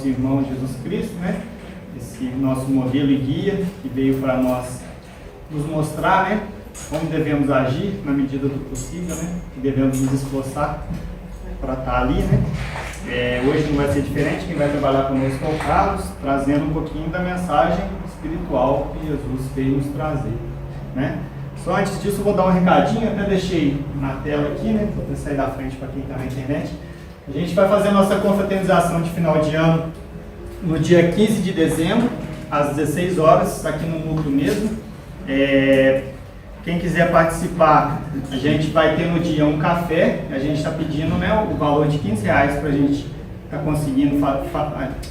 nosso irmão Jesus Cristo, né? Esse nosso modelo e guia que veio para nós nos mostrar, né? Como devemos agir na medida do possível, né? Que devemos nos esforçar para estar ali, né? Hoje não vai ser diferente, quem vai trabalhar conosco é o Carlos, trazendo um pouquinho da mensagem espiritual que Jesus veio nos trazer, né? Só antes disso eu vou dar um recadinho, até deixei na tela aqui, né? Vou sair da frente para quem está na internet. A gente vai fazer a nossa confraternização de final de ano no dia 15 de dezembro, às 16 horas, aqui no núcleo mesmo. Quem quiser participar, a gente vai ter no dia um café. A gente está pedindo, né, o valor de R$15 para a gente estar conseguindo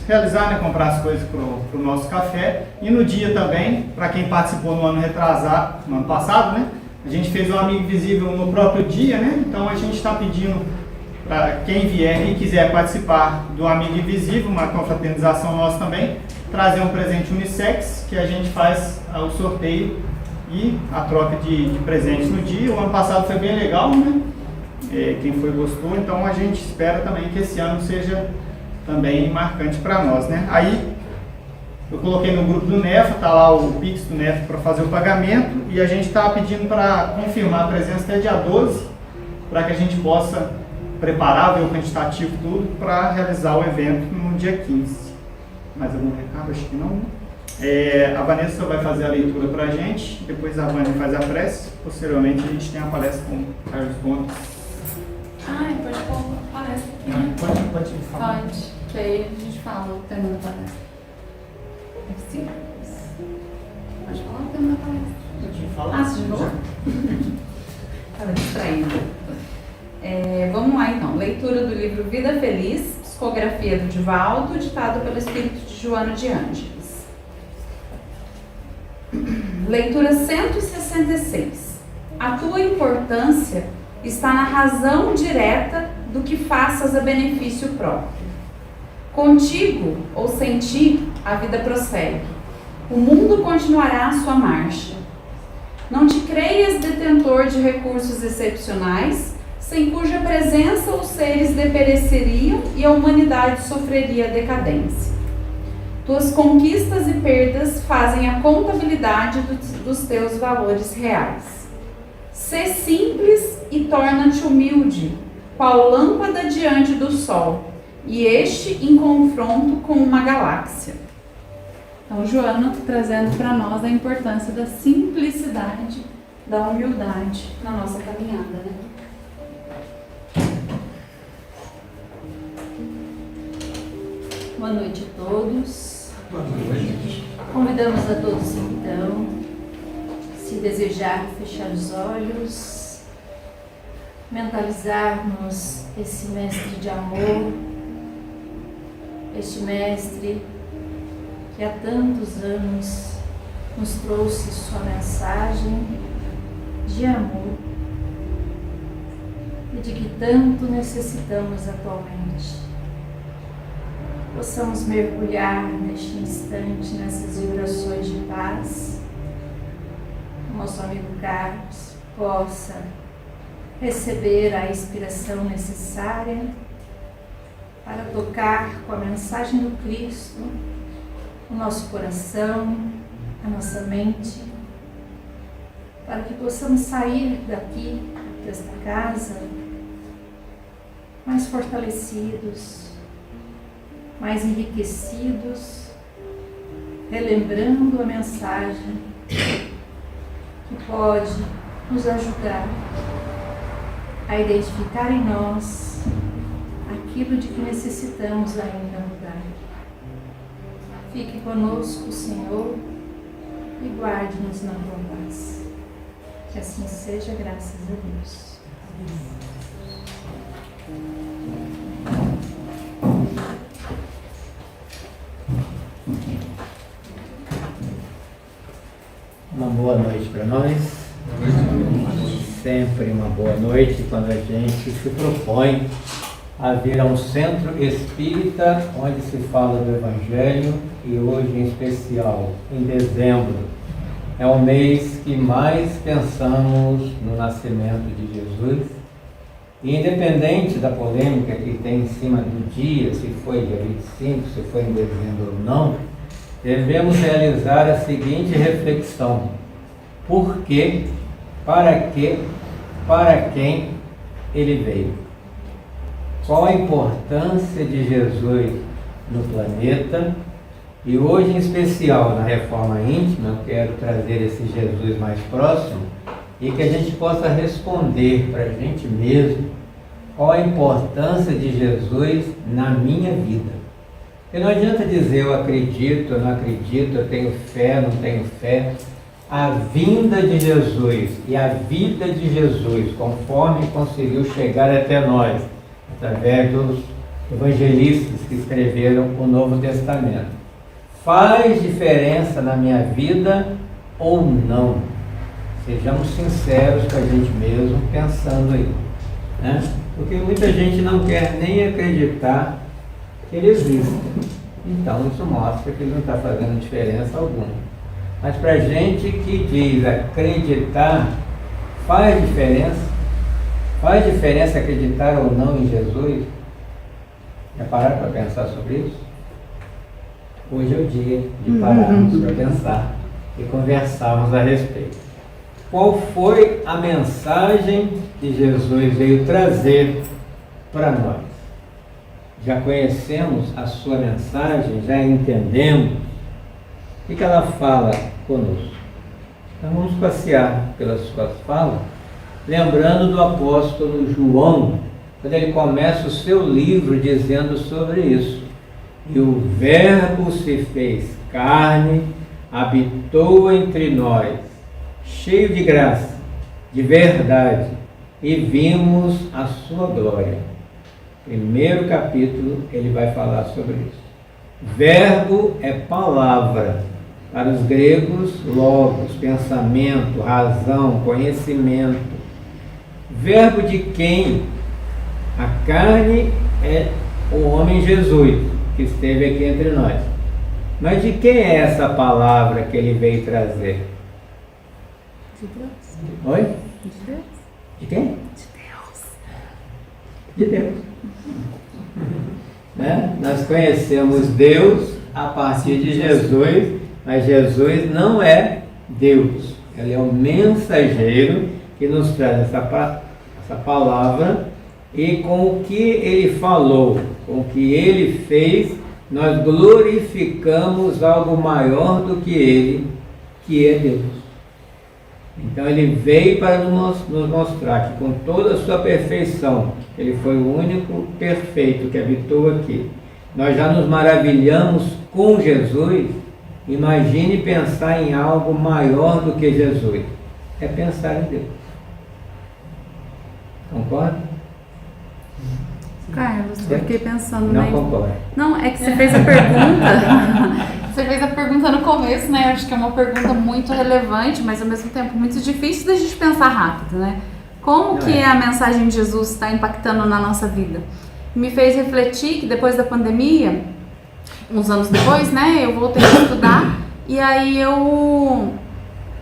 realizar, né, comprar as coisas para o nosso café. E no dia também, para quem participou no ano retrasado, no ano passado, né, a gente fez um Amigo Invisível no próprio dia, né? Então a gente está pedindo para quem vier e quiser participar do Amigo Invisível, uma confraternização nossa também, trazer um presente unissex, que a gente faz o sorteio e a troca de presentes no dia. O ano passado foi bem legal, né? Quem foi gostou, então a gente espera também que esse ano seja também marcante para nós, né? Aí eu coloquei no grupo do NEFA, tá lá o Pix do NEFA para fazer o pagamento, e a gente está pedindo para confirmar a presença até dia 12, para que a gente possa preparar, ver o quantitativo tudo, para realizar o evento no dia 15. Mais algum recado? Acho que não, né? A Vanessa vai fazer a leitura para a gente, depois a Vânia faz a prece, posteriormente a gente tem a palestra com o Carlos Gomes. Pode pôr a palestra aqui. Pode falar. Pode, que aí a gente fala o tema da palestra. Sim. Pode falar o tema da palestra. Pode falar. Você já falou? Estava distraída. Vamos lá então, leitura do livro Vida Feliz, psicografia do Divaldo, ditado pelo espírito de Joana de Ângeles. Leitura 166. A tua importância está na razão direta do que faças a benefício próprio. Contigo ou sem ti, a vida prossegue. O mundo continuará a sua marcha. Não te creias detentor de recursos excepcionais, sem cuja presença os seres depereceriam e a humanidade sofreria decadência. Tuas conquistas e perdas fazem a contabilidade dos teus valores reais. Sê simples e torna-te humilde, qual lâmpada diante do sol, e este em confronto com uma galáxia. Então, Joana trazendo para nós a importância da simplicidade, da humildade na nossa caminhada, né? Boa noite a todos. Boa noite. Convidamos a todos então, se desejar, fechar os olhos, mentalizarmos esse mestre de amor, este mestre que há tantos anos nos trouxe sua mensagem de amor e de que tanto necessitamos atualmente. Possamos mergulhar neste instante, nessas vibrações de paz. O nosso amigo Carlos possa receber a inspiração necessária para tocar com a mensagem do Cristo o nosso coração, a nossa mente, para que possamos sair daqui, desta casa, mais fortalecidos, mais enriquecidos, relembrando a mensagem que pode nos ajudar a identificar em nós aquilo de que necessitamos ainda mudar. Fique conosco, Senhor, e guarde-nos na tua paz. Que assim seja, graças a Deus. Uma boa noite para nós. Sempre uma boa noite quando a gente se propõe a vir a um centro espírita onde se fala do Evangelho, e hoje em especial, em dezembro, é o mês que mais pensamos no nascimento de Jesus E independente da polêmica que tem em cima do dia, se foi dia 25, se foi em dezembro ou não, devemos realizar a seguinte reflexão: por quê, para quê, para quem ele veio? Qual a importância de Jesus no planeta? E hoje, em especial, na Reforma Íntima, eu quero trazer esse Jesus mais próximo e que a gente possa responder para a gente mesmo qual a importância de Jesus na minha vida. E não adianta dizer eu acredito, eu não acredito, eu tenho fé, não tenho fé. A vinda de Jesus e a vida de Jesus, conforme conseguiu chegar até nós, através dos evangelistas que escreveram o Novo Testamento, faz diferença na minha vida ou não? Sejamos sinceros com a gente mesmo, pensando aí, né? Porque muita gente não quer nem acreditar que ele existe. Então isso mostra que ele não está fazendo diferença alguma. Mas para a gente que diz acreditar, faz diferença? Faz diferença acreditar ou não em Jesus? Já pararam para pensar sobre isso? Hoje é o dia de pararmos para pensar e conversarmos a respeito. Qual foi a mensagem que Jesus veio trazer para nós? Já conhecemos a sua mensagem, já entendemos o que ela fala conosco. Então vamos passear pelas suas falas, lembrando do apóstolo João, quando ele começa o seu livro dizendo sobre isso. E o Verbo se fez carne, habitou entre nós, cheio de graça, de verdade, e vimos a sua glória. Primeiro capítulo, ele vai falar sobre isso. Verbo é palavra. Para os gregos, logos, pensamento, razão, conhecimento. Verbo de quem? A carne é o homem Jesus, que esteve aqui entre nós. Mas de quem é essa palavra que ele veio trazer? De Deus. Oi? De Deus. De quem? De Deus. De Deus. Né? Nós conhecemos Deus a partir de Jesus, mas Jesus não é Deus. Ele é o mensageiro que nos traz essa palavra, e com o que ele falou, com o que ele fez, nós glorificamos algo maior do que ele, que é Deus. Então ele veio para nos mostrar que com toda a sua perfeição, ele foi o único perfeito que habitou aqui. Nós já nos maravilhamos com Jesus. Imagine pensar em algo maior do que Jesus. É pensar em Deus. Concorda? Carlos, eu fiquei pensando, Não né? concordo. Não, é que você fez a pergunta. Você fez a pergunta no começo, né? Eu acho que é uma pergunta muito relevante, mas ao mesmo tempo muito difícil da gente pensar rápido, né? Como que a mensagem de Jesus está impactando na nossa vida? Me fez refletir que depois da pandemia, uns anos depois, né? Eu voltei a estudar e aí eu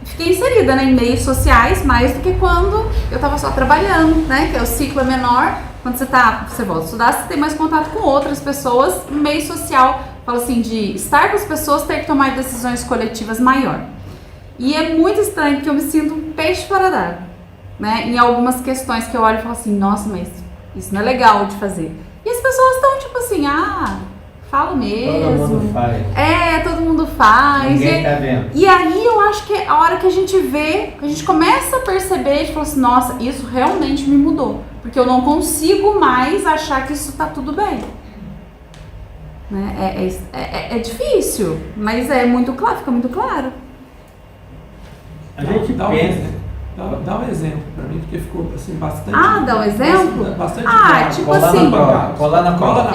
fiquei inserida, né, em meios sociais mais do que quando eu estava só trabalhando, né? Que o ciclo é menor. Quando você volta a estudar, você tem mais contato com outras pessoas. No meio social, fala assim, de estar com as pessoas, ter que tomar decisões coletivas maior. E é muito estranho porque eu me sinto um peixe fora d'água, né? Em algumas questões que eu olho e falo assim, nossa, mas isso não é legal de fazer. E as pessoas estão tipo assim, fala mesmo. Todo mundo faz. Todo mundo faz. Ninguém tá vendo. E aí eu acho que a hora que a gente vê, a gente começa a perceber, a gente fala assim, nossa, isso realmente me mudou. Porque eu não consigo mais achar que isso tá tudo bem. Né? É difícil, mas é muito claro, fica muito claro. A gente dá pensa. Dá um exemplo pra mim, porque ficou assim bastante. Dá um exemplo? Bastante claro. Tipo Colar assim. na prova. Colar na prova.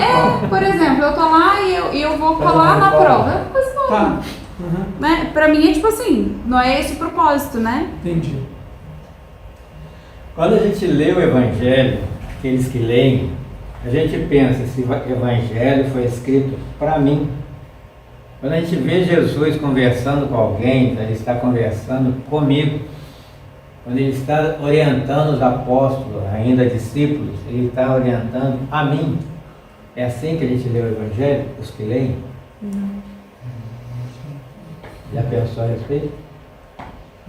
Por exemplo, eu tô lá e eu vou colar na prova. É uma coisa nova. Tá. Uhum. Né? Pra mim é tipo assim, não é esse o propósito, né? Entendi. Quando a gente lê o Evangelho, aqueles que leem, a gente pensa, esse Evangelho foi escrito para mim. Quando a gente vê Jesus conversando com alguém, ele está conversando comigo. Quando ele está orientando os apóstolos, ainda discípulos, ele está orientando a mim. É assim que a gente lê o Evangelho, os que leem? Já pensou a respeito?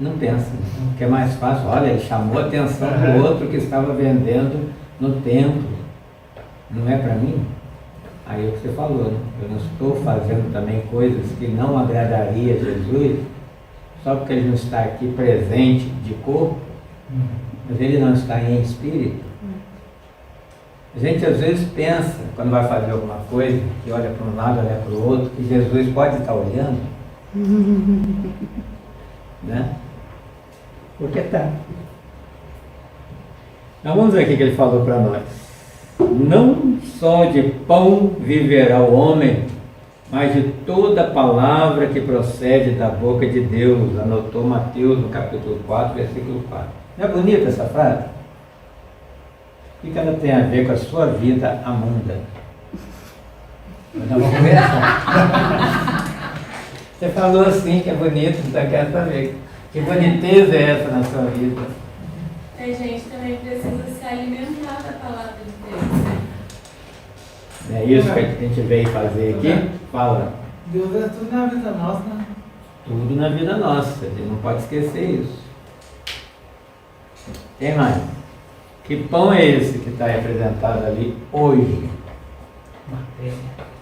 Não pensa, porque é mais fácil. Olha, ele chamou a atenção do outro que estava vendendo no templo. Não é para mim? Aí é o que você falou, né? Eu não estou fazendo também coisas que não agradaria a Jesus, só porque ele não está aqui presente de corpo, mas ele não está em espírito. A gente às vezes pensa, quando vai fazer alguma coisa, que olha para um lado, olha para o outro, que Jesus pode estar olhando. Né? Porque está. Então vamos ver o que ele falou para nós. Não só de pão viverá o homem, mas de toda palavra que procede da boca de Deus, anotou Mateus no capítulo 4, versículo 4. Não é bonita essa frase? O que ela tem a ver com a sua vida amunda? Nós vamos conversar. Você falou assim que é bonito, então quero saber. Que boniteza é essa na sua vida? A gente também precisa se alimentar da palavra de Deus, né? É isso que a gente veio fazer aqui? Fala. Deus é tudo na vida nossa, né? Tudo na vida nossa, a gente não pode esquecer isso. Tem mais? Que pão é esse que está representado ali hoje?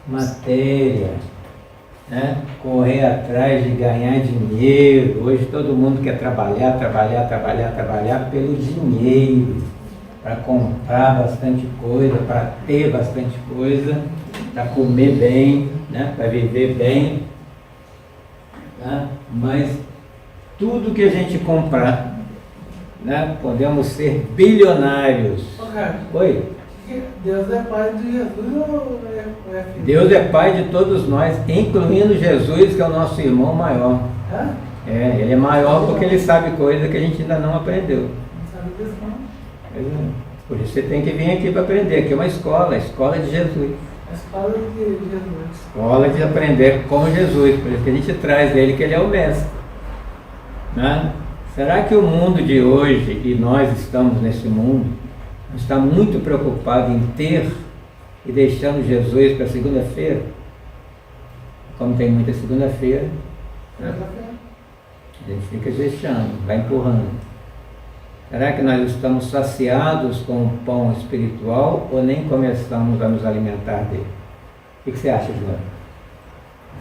Matéria. Né? Correr atrás de ganhar dinheiro. Hoje todo mundo quer trabalhar pelo dinheiro. Para comprar bastante coisa, para ter bastante coisa, para comer bem, né? Para viver bem. Né? Mas tudo que a gente comprar, né? Podemos ser bilionários. Oi? Deus é pai de Jesus ou é filho? Deus é pai de todos nós, incluindo Jesus, que é o nosso irmão maior. É, ele é maior porque ele sabe coisa que a gente ainda não aprendeu. Não sabe disso não. Por isso você tem que vir aqui para aprender. Aqui é uma escola, a escola de Jesus. A escola de Jesus. Escola de aprender com Jesus. Por isso que a gente traz ele, que ele é o mestre. Né? Será que o mundo de hoje, e nós estamos nesse mundo, está muito preocupado em ter e deixando Jesus para segunda-feira? Como tem muita segunda-feira, né? A gente fica deixando, vai empurrando. Será que nós estamos saciados com o pão espiritual ou nem começamos a nos alimentar dele? O que você acha, João?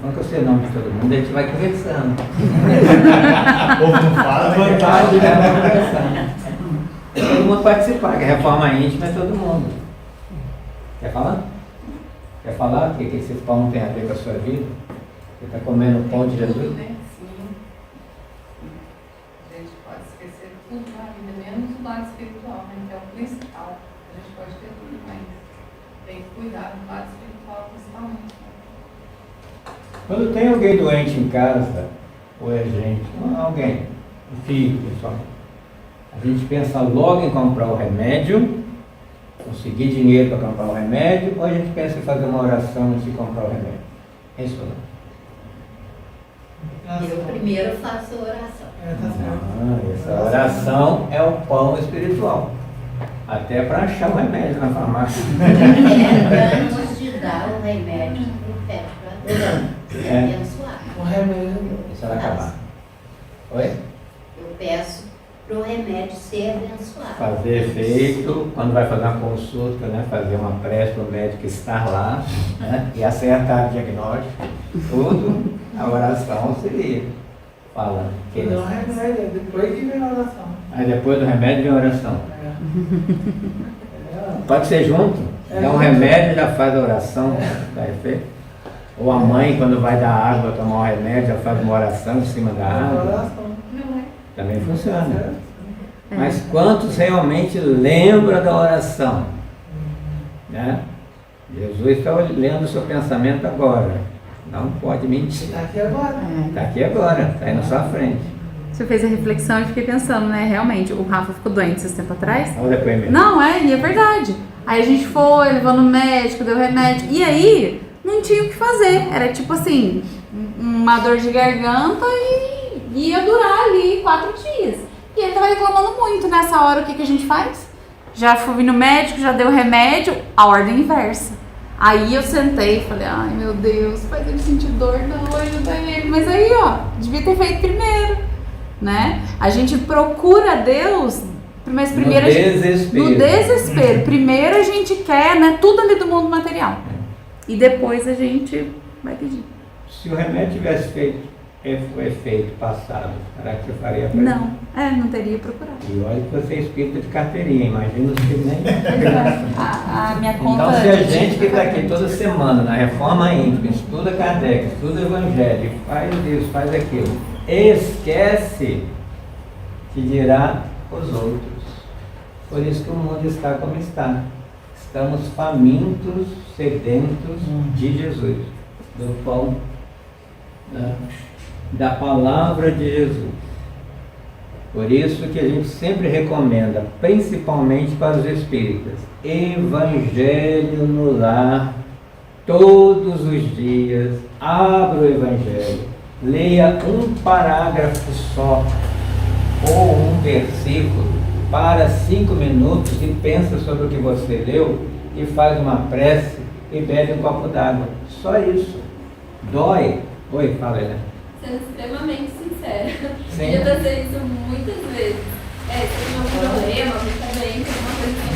Não que eu sei o nome de todo mundo, a gente vai conversando. O povo não fala, À vontade, né? Vai conversando. Todo mundo participar, que a reforma íntima é todo mundo. Quer falar? Quer falar o que esse pão tem a ver com a sua vida? Você está comendo o pão de Jesus? Tudo, né? Sim. A gente pode esquecer tudo na vida, menos o lado espiritual, né? Que é o principal. A gente pode ter tudo, mas tem que cuidar do lado espiritual principalmente. Quando tem alguém doente em casa, ou é gente, alguém, um filho, pessoal, a gente pensa logo em comprar o remédio, conseguir dinheiro para comprar o remédio, ou a gente pensa em fazer uma oração antes de comprar o remédio? É isso não? Eu primeiro faço a oração. Essa oração é o pão espiritual. Até para achar o remédio na farmácia. Antes de dar o remédio, eu peço para Deus abençoar. O remédio. Isso vai acabar. Oi? Eu peço para o remédio ser abençoado. Fazer efeito, quando vai fazer uma consulta, né? Fazer uma prece para o médico estar lá, né? E acertar o diagnóstico, tudo, a oração seria falando. Não é remédio, depois que vem a oração. Aí depois do remédio vem a oração. É. Pode ser junto? Dá um remédio e já faz a oração, dá efeito. Ou a mãe, quando vai dar água, tomar um remédio, já faz uma oração em cima da água. Também funciona. Mas quantos realmente lembram da oração? Né? Jesus está lendo o seu pensamento agora. Não pode mentir. Está aqui agora. Está aqui agora, está aí na sua frente. Você fez a reflexão e fiquei pensando, né? Realmente, o Rafa ficou doente esses tempos atrás. Olha o depoimento. Não, e é verdade. Aí a gente foi, levou no médico, deu remédio. E aí, não tinha o que fazer. Era tipo assim, uma dor de garganta e ia durar ali 4 dias. E ele tava reclamando muito. Nessa hora, o que a gente faz? Já fui no médico, já deu remédio, a ordem inversa. Aí eu sentei e falei, ai meu Deus, faz ele sentir dor, não, ajuda ele. Mas aí, ó, devia ter feito primeiro, né? A gente procura Deus, mas primeiro no desespero. Primeiro a gente quer, né, tudo ali do mundo material. E depois a gente vai pedir. Se o remédio tivesse feito o efeito passado, será que você faria para Não, não teria procurado. E olha que você é espírita de carteirinha, imagina se nem... A minha conta... Então, se a gente que está aqui toda semana na Reforma Íntima, estuda Kardec, estuda Evangelho, faz isso, faz aquilo, esquece que dirá os outros. Por isso que o mundo está como está. Estamos famintos, sedentos de Jesus, do pão, da palavra de Jesus. Por isso que a gente sempre recomenda, principalmente para os espíritas, Evangelho no lar, todos os dias, abra o Evangelho, leia um parágrafo só, ou um versículo, para 5 minutos e pensa sobre o que você leu, e faz uma prece e bebe um copo d'água. Só isso. Dói. Oi, fala, Helena. Sendo extremamente sincera, Sim. eu já pensei isso muitas vezes. Se tem um problema, alguma coisa assim.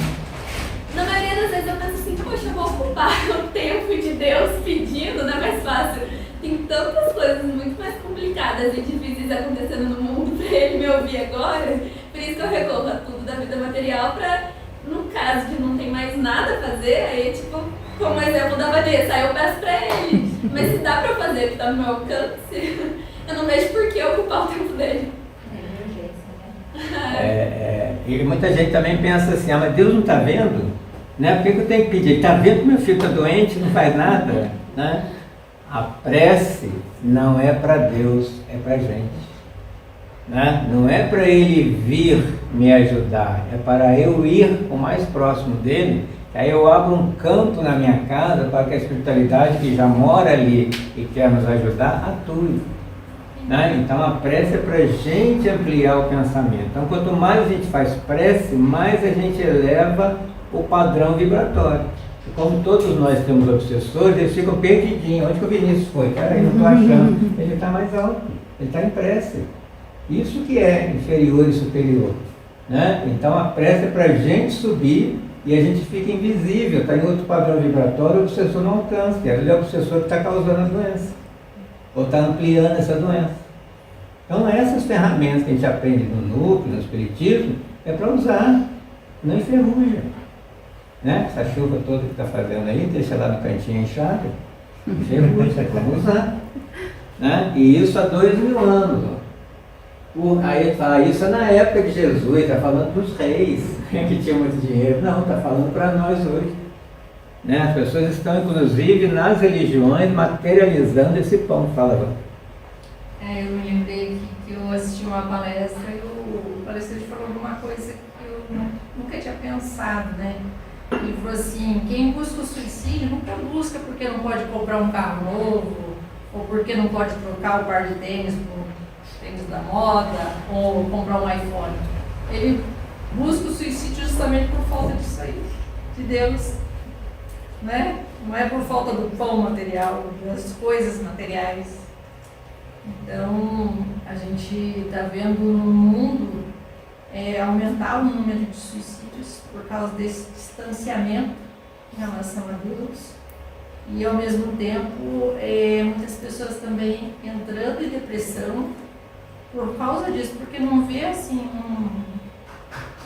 Na maioria das vezes eu penso assim, poxa, eu vou ocupar o tempo de Deus pedindo, não é mais fácil. Tem tantas coisas muito mais complicadas e difíceis acontecendo no mundo para ele me ouvir agora. Por isso que eu recorro a tudo da vida material para, no caso de não tem mais nada a fazer, aí tipo, como exemplo da Vanessa, aí eu peço pra ele. Mas se dá pra fazer, que tá no meu alcance, eu não vejo por que ocupar o tempo dele. E muita gente também pensa assim, mas Deus não está vendo? Né? Por que eu tenho que pedir? Ele está vendo que meu filho está doente, não faz nada? Né? A prece não é para Deus, é para a gente. Né? Não é para ele vir me ajudar, é para eu ir o mais próximo dele. Aí eu abro um campo na minha casa para que a espiritualidade que já mora ali e quer nos ajudar, atue. Né? Então a prece é para a gente ampliar o pensamento. Então quanto mais a gente faz prece, mais a gente eleva o padrão vibratório. E como todos nós temos obsessores, eles ficam perdidinhos. Onde que o Vinícius foi? Peraí, não estou achando. Ele está mais alto, ele está em prece. Isso que é inferior e superior. Né? Então a prece é para a gente subir e a gente fica invisível, está em outro padrão vibratório, o obsessor não alcança, ele é o obsessor que está causando a doença, ou está ampliando essa doença. Então essas ferramentas que a gente aprende no núcleo, no espiritismo, é para usar, não enferruja. Né? Essa chuva toda que está fazendo aí, deixa lá no cantinho inchado, enferruja, vamos usar. Né? E isso há 2000 anos. Aí ele fala, isso é na época de Jesus, está falando dos reis, que tinham muito dinheiro. Não, está falando para nós hoje. Né? As pessoas estão, inclusive, nas religiões, materializando esse pão. Fala, Vânia. Eu me lembrei que eu assisti uma palestra e o palestrante falou alguma coisa que eu nunca tinha pensado, né? Ele falou assim, quem busca o suicídio nunca busca porque não pode comprar um carro novo, ou porque não pode trocar o par de tênis por tênis da moda, ou comprar um iPhone. Ele busca o suicídio justamente por falta disso aí, de Deus, né? Não é por falta do pão material, das coisas materiais. Então, a gente está vendo no mundo aumentar o número de suicídios por causa desse distanciamento em relação a Deus. E, ao mesmo tempo, muitas pessoas também entrando em depressão por causa disso, porque não vê assim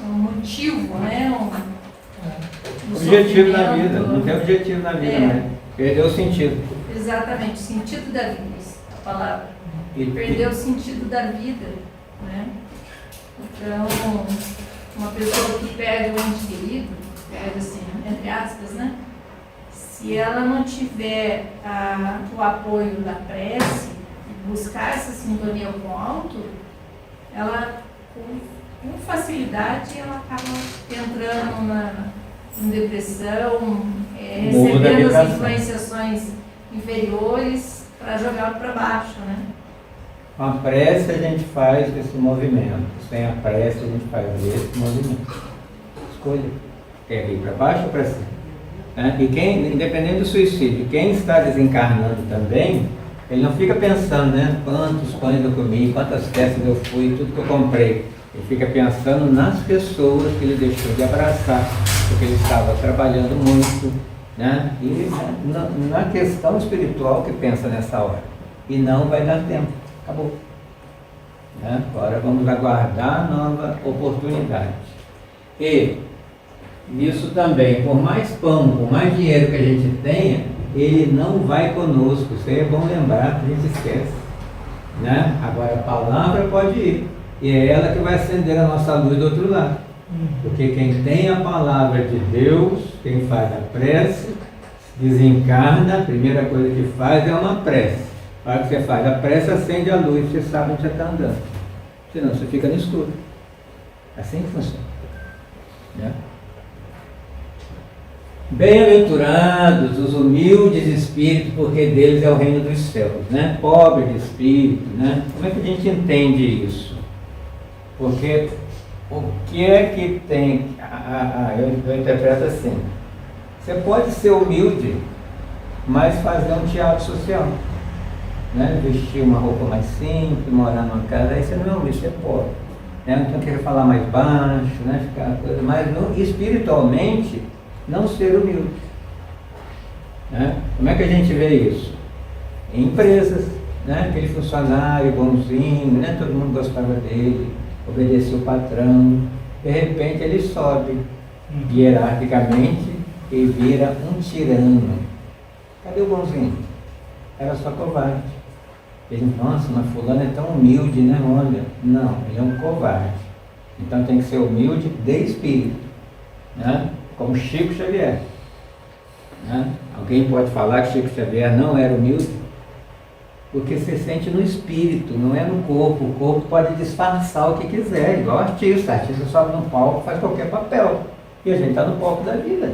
um motivo, né? Objetivo na vida, não tem objetivo na vida, né? Perdeu o sentido. Exatamente, o sentido da vida, a palavra. Perdeu o sentido da vida, né? Então, uma pessoa que perde um ente querido, perde assim, entre aspas, né? Se ela não tiver o apoio da prece, buscar essa sintonia com o alto, ela, com facilidade, ela acaba entrando em depressão, recebendo as influenciações inferiores para jogar para baixo, né? Com a prece a gente faz esse movimento, sem a prece a gente faz esse movimento. Escolha. Quer ir para baixo ou para cima? E quem, independente do suicídio, quem está desencarnando também, ele não fica pensando, né? Quantos pães eu comi, quantas festas eu fui, tudo que eu comprei. Ele fica pensando nas pessoas que ele deixou de abraçar, porque ele estava trabalhando muito, né? E na questão espiritual que pensa nessa hora. E não vai dar tempo. Acabou. Né? Agora vamos aguardar a nova oportunidade. E isso também, por mais pão, por mais dinheiro que a gente tenha, ele não vai conosco. Isso aí é bom lembrar, a gente esquece. Né? Agora a palavra pode ir. E é ela que vai acender a nossa luz do outro lado. Porque quem tem a palavra de Deus, quem faz a prece, desencarna, a primeira coisa que faz é uma prece. A hora que você faz a prece, acende a luz, você sabe onde você está andando. Senão você fica no escuro. Assim que funciona. Né? Bem-aventurados os humildes espíritos, porque deles é o reino dos céus. Né? Pobre de espírito. Né? Como é que a gente entende isso? Porque o que é que tem... eu interpreto assim. Você pode ser humilde, mas fazer um teatro social. Né? Vestir uma roupa mais simples, morar numa casa, aí você não é humilde, você é pobre. Né? Não tem que querer falar mais baixo, né? Ficar coisa, mas espiritualmente, não ser humilde. Né? Como é que a gente vê isso? Em empresas, né? Aquele funcionário bonzinho, né? Todo mundo gostava dele, obedecia o patrão, de repente ele sobe hierarquicamente e vira um tirano. Cadê o bonzinho? Era só covarde. Ele, nossa, mas fulano é tão humilde, né? Olha, não, ele é um covarde. Então tem que ser humilde de espírito, né? Como Chico Xavier. Né? Alguém pode falar que Chico Xavier não era humilde? Porque se sente no espírito, não é no corpo. O corpo pode disfarçar o que quiser, igual artista. Artista sobe no palco, faz qualquer papel. E a gente está no palco da vida.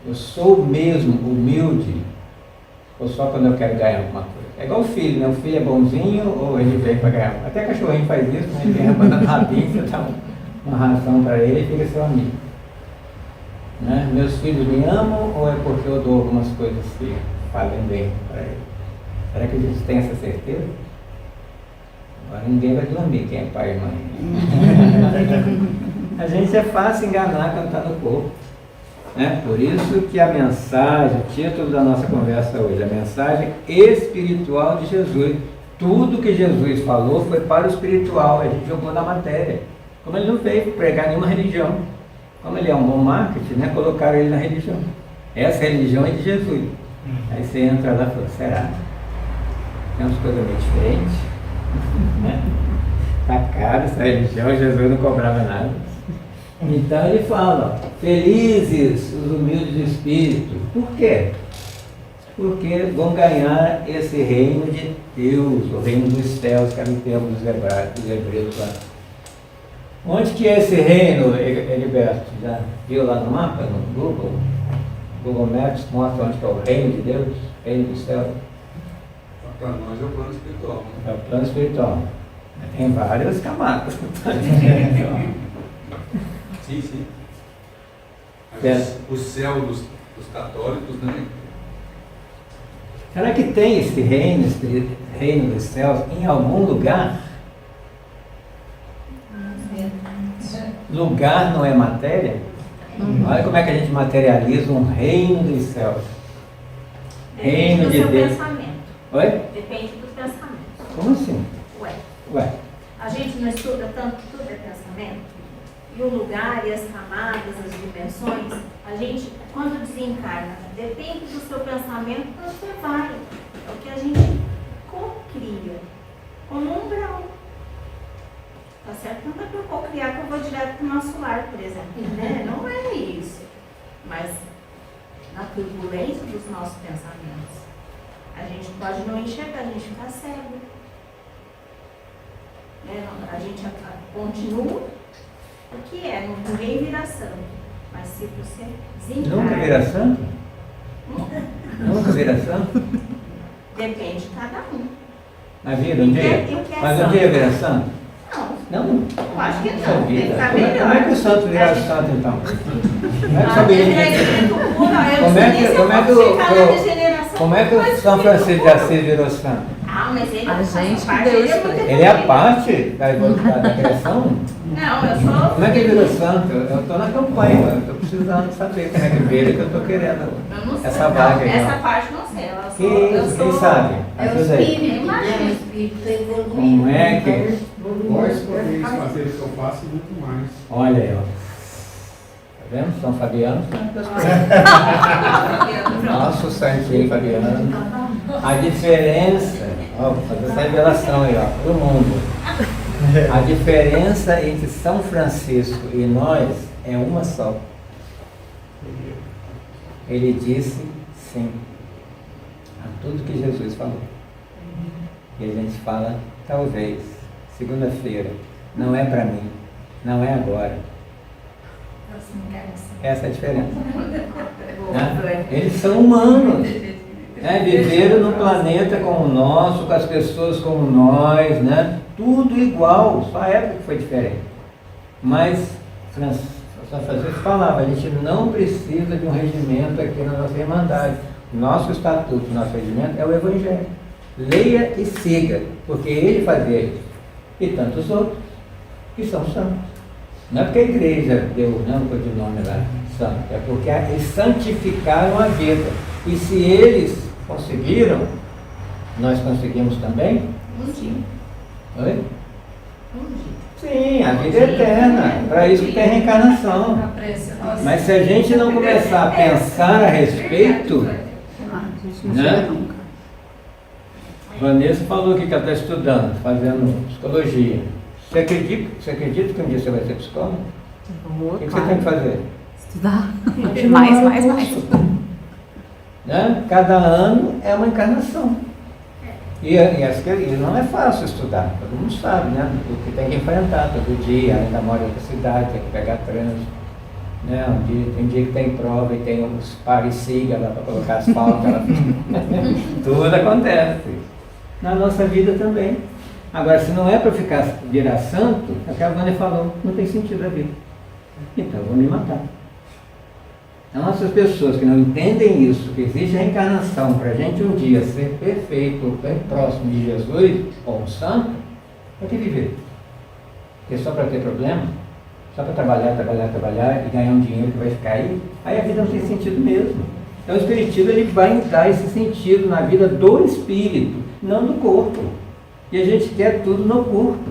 Eu sou mesmo humilde, ou só quando eu quero ganhar alguma coisa? É igual o filho, né? O filho é bonzinho ou ele veio para ganhar? Até cachorrinho faz isso, né? Ele vem mandando rabinho, você dá uma ração para ele e fica seu amigo. Né? Meus filhos me amam ou é porque eu dou algumas coisas que fazem bem para eles? Será que a gente tem essa certeza? Agora ninguém vai dormir, quem é pai e mãe. A gente é fácil enganar quando está no corpo. Né? Por isso que a mensagem, o título da nossa conversa hoje, a mensagem espiritual de Jesus. Tudo que Jesus falou foi para o espiritual, a gente jogou na matéria. Como ele não veio pregar nenhuma religião, como ele é um bom marketing, né? Colocaram ele na religião. Essa religião é de Jesus. Aí você entra lá e fala, será? Tem umas coisas meio diferentes. Né? Tá caro essa religião, Jesus não cobrava nada. Então ele fala, felizes os humildes de espírito. Por quê? Porque vão ganhar esse reino de Deus, o reino dos céus, que era o termo dos hebreus lá. Onde que é esse reino, Heriberto? Já viu lá no mapa, no Google? Google Maps mostra onde que é o reino de Deus, reino dos céus. Para nós é o plano espiritual. É o plano espiritual. Tem várias camadas no plano espiritual. Sim, sim. Mas o céu dos católicos, né? Será que tem esse reino dos céus em algum lugar? Lugar não é matéria? Olha como é que a gente materializa um reino dos céus. Reino de Deus. Pensamento. Oi? Depende do pensamento. Como assim? Ué. A gente não estuda tanto, tudo é pensamento? E o lugar e as camadas, as dimensões, a gente, quando desencarna, depende do seu pensamento, você vai. É o que a gente cocria, como um grau. Tá certo? Não dá para eu cocriar que eu vou direto para o nosso lar, por exemplo. Né? Não é isso. Mas na turbulência dos nossos pensamentos, a gente pode não enxergar, a gente fica cego. Né? A gente continua. O que é? Ninguém vira santo. Mas se você desencarna... Nunca vira santo? Nunca vira santo? Depende de cada um. A vida um dia? Mas um dia vira santo? Não. Eu acho que Puxa não. Tem vida. que estar Como é melhor. que o santo vira santo então? Como é que sabia? Como é que o São Francisco de Assis virou santo? Ah, mas ele A gente parte, que deu ele é isso muito Ele é a parte da criação? Não, eu sou. Como é que ele virou santo? Eu estou na campanha, eu estou precisando saber como é que vira, que eu estou querendo Eu não sei. essa vaga aí. Essa ó. parte não sei. Eu Que sou. isso? Quem sabe? Eu Ajuda aí. imagino. Como é que... Nós podemos fazer o que eu faço e muito mais. Olha aí, ó. Tá vendo? São Fabiano. Nosso santinho Fabiano. A diferença, ó, vou fazer essa revelação aí, ó, pro mundo. A diferença entre São Francisco e nós é uma só. Ele disse sim a tudo que Jesus falou. E a gente fala, talvez, segunda-feira, não é para mim, não é agora. Essa é a diferença. Né? Eles são humanos. Né? Viveram num planeta como o nosso, com as pessoas como nós, né? Tudo igual, só a época que foi diferente. Mas São Francisco falava, a gente não precisa de um regimento aqui na nossa Irmandade. Nosso estatuto, nosso regimento é o Evangelho. Leia e siga, porque ele fazia isso. E tantos outros que são santos. Não é porque a igreja deu o codinome lá, santo, é porque eles santificaram a vida. E se eles conseguiram, nós conseguimos também? Oi? Sim, a vida é eterna. Para isso que tem reencarnação. Mas se a gente não começar a pensar a respeito, né? Vanessa falou que ela está estudando, fazendo psicologia. Você acredita que um dia você vai ser psicólogo? O que você tem que fazer? Estudar. Mais. Né? Cada ano é uma encarnação. E não é fácil estudar, todo mundo sabe, né? O que tem que enfrentar todo dia, ainda mora em outra cidade, tem que pegar trânsito. Né? Tem dia que tem prova e tem uns pare-siga lá para colocar asfalto. Tudo acontece. Na nossa vida também. Agora, se não é para virar santo, é o que a Vânia falou, não tem sentido a vida. Então, eu vou me matar. Então, essas pessoas que não entendem isso, que existe a reencarnação para a gente um dia ser perfeito, bem próximo de Jesus, ou um santo, vai ter que viver. Porque só para ter problema, só para trabalhar e ganhar um dinheiro que vai ficar aí a vida não tem sentido mesmo. Então, o Espiritismo ele vai dar esse sentido na vida do espírito, não do corpo. E a gente quer tudo no corpo.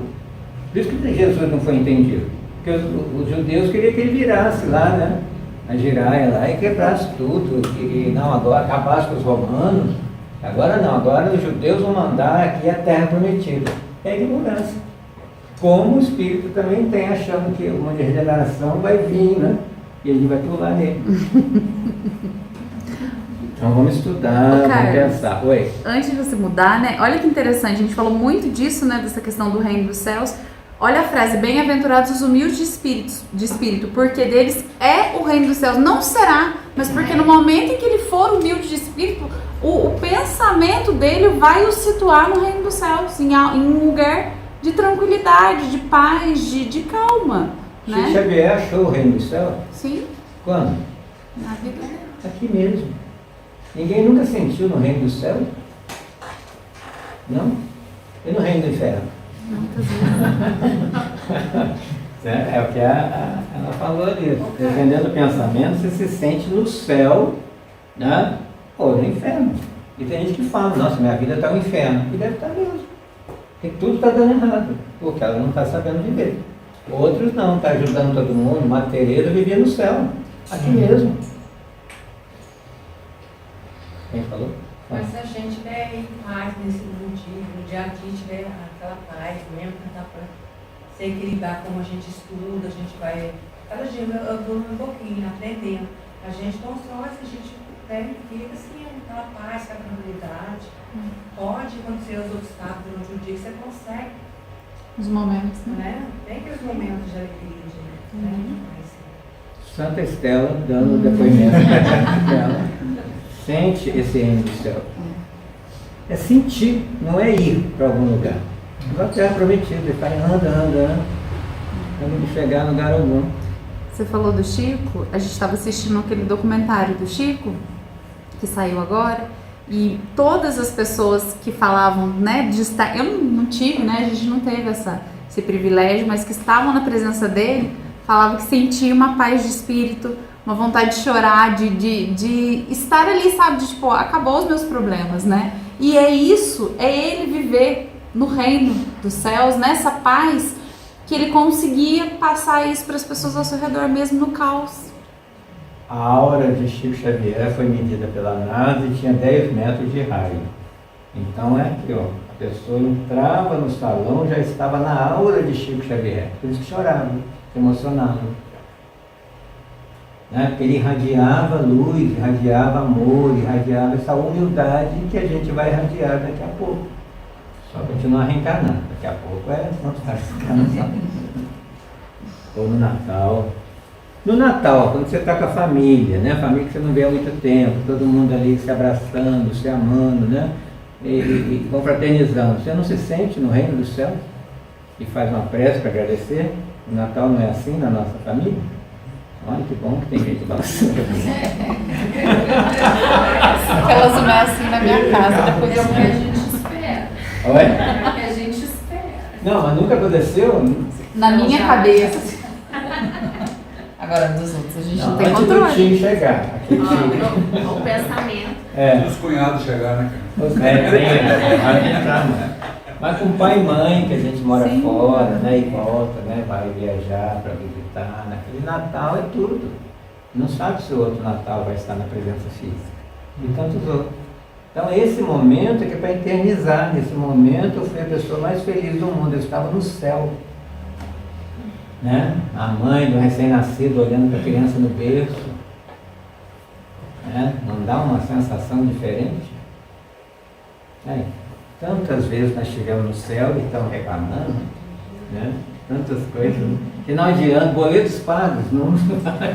Por isso que Jesus não foi entendido. Porque os judeus queriam que ele virasse lá, né? Na Giraia lá e quebrasse tudo. E não, agora acabasse com os romanos. Agora não, agora os judeus vão mandar aqui a terra prometida. É a ignorância. Como o espírito também tem, achando que uma regeneração vai vir, né? E a gente vai pular nele. Então vamos estudar, vamos pensar. Oi. Antes de você mudar, né? Olha que interessante, a gente falou muito disso, né? Dessa questão do reino dos céus. Olha a frase, bem-aventurados os humildes de espírito, porque deles é o reino dos céus. Não será, mas porque no momento em que ele for humilde de espírito, o pensamento dele vai o situar no reino dos céus, em um lugar de tranquilidade, de paz, de calma. Né? Chico Xavier achou o reino dos céus? Sim. Quando? Na vida dele. Aqui mesmo. Ninguém nunca sentiu no reino do céu? Não? E no reino do inferno? É o que ela falou ali. Dependendo do pensamento, você se sente no céu, né? Ou no inferno. E tem gente que fala, nossa, minha vida está no inferno. E deve estar mesmo. Porque tudo está dando errado. Porque ela não está sabendo viver. Outros não, está ajudando todo mundo. Madre Teresa vivia no céu. Aqui mesmo. Quem falou? Mas se a gente tiver em paz nesse motivo, no dia a dia tiver aquela paz mesmo, que dá para se equilibrar como a gente estuda, a gente vai. Cada dia eu vou um pouquinho, aprendendo. A gente constrói, se a gente fica assim, aquela paz, aquela tranquilidade. Pode acontecer os obstáculos durante o dia que você consegue. Os momentos, né? Tem aqueles momentos de alegria, né? Santa Estela dando depoimento dela. Sente esse reino do céu. É sentir, não é ir para algum lugar. A terra prometida, ele está andando, quando chegar no lugar algum. Você falou do Chico, a gente estava assistindo aquele documentário do Chico, que saiu agora, e todas as pessoas que falavam, né, de estar, eu não tive, né, a gente não teve esse privilégio, mas que estavam na presença dele, falavam que sentia uma paz de espírito, uma vontade de chorar, de estar ali, sabe, de tipo, acabou os meus problemas, né? E é isso, é ele viver no reino dos céus, nessa paz, que ele conseguia passar isso para as pessoas ao seu redor, mesmo no caos. A aura de Chico Xavier foi medida pela NASA e tinha 10 metros de raio. Então é aqui, ó, a pessoa entrava no salão, já estava na aura de Chico Xavier. Por isso que chorava, se emocionava. Né? Porque ele irradiava luz, irradiava amor, irradiava essa humildade que a gente vai irradiar daqui a pouco. Só continuar reencarnando. Daqui a pouco é reencarnação. Ou no Natal. No Natal, quando você está com a família, né? A família que você não vê há muito tempo, todo mundo ali se abraçando, se amando, né? E confraternizando. Você não se sente no reino dos céus? E faz uma prece para agradecer? O Natal não é assim na nossa família? Olha que bom que tem gente balançando. Aquelas não é assim na minha casa, depois É o que a gente espera. Oi? É o que a gente espera. Não, mas nunca aconteceu? na minha cabeça. Agora, dos outros, a gente não tem antes controle. do tio chegar. Aquele tio. O pensamento. Os cunhados chegaram, né, cara? Mas com pai e mãe, que a gente mora fora, né, e volta, né, vai viajar para visitar, naquele Natal é tudo. Não sabe se o outro Natal vai estar na presença física. E tantos outros. Então esse momento é que é para eternizar. Nesse momento eu fui a pessoa mais feliz do mundo, eu estava no céu. Né? A mãe do recém-nascido olhando para a criança no berço. Né? Não dá uma sensação diferente? Tantas vezes nós estivemos no céu e estamos reclamando, né? Tantas coisas, que não adianta, boletos pagos, não vai.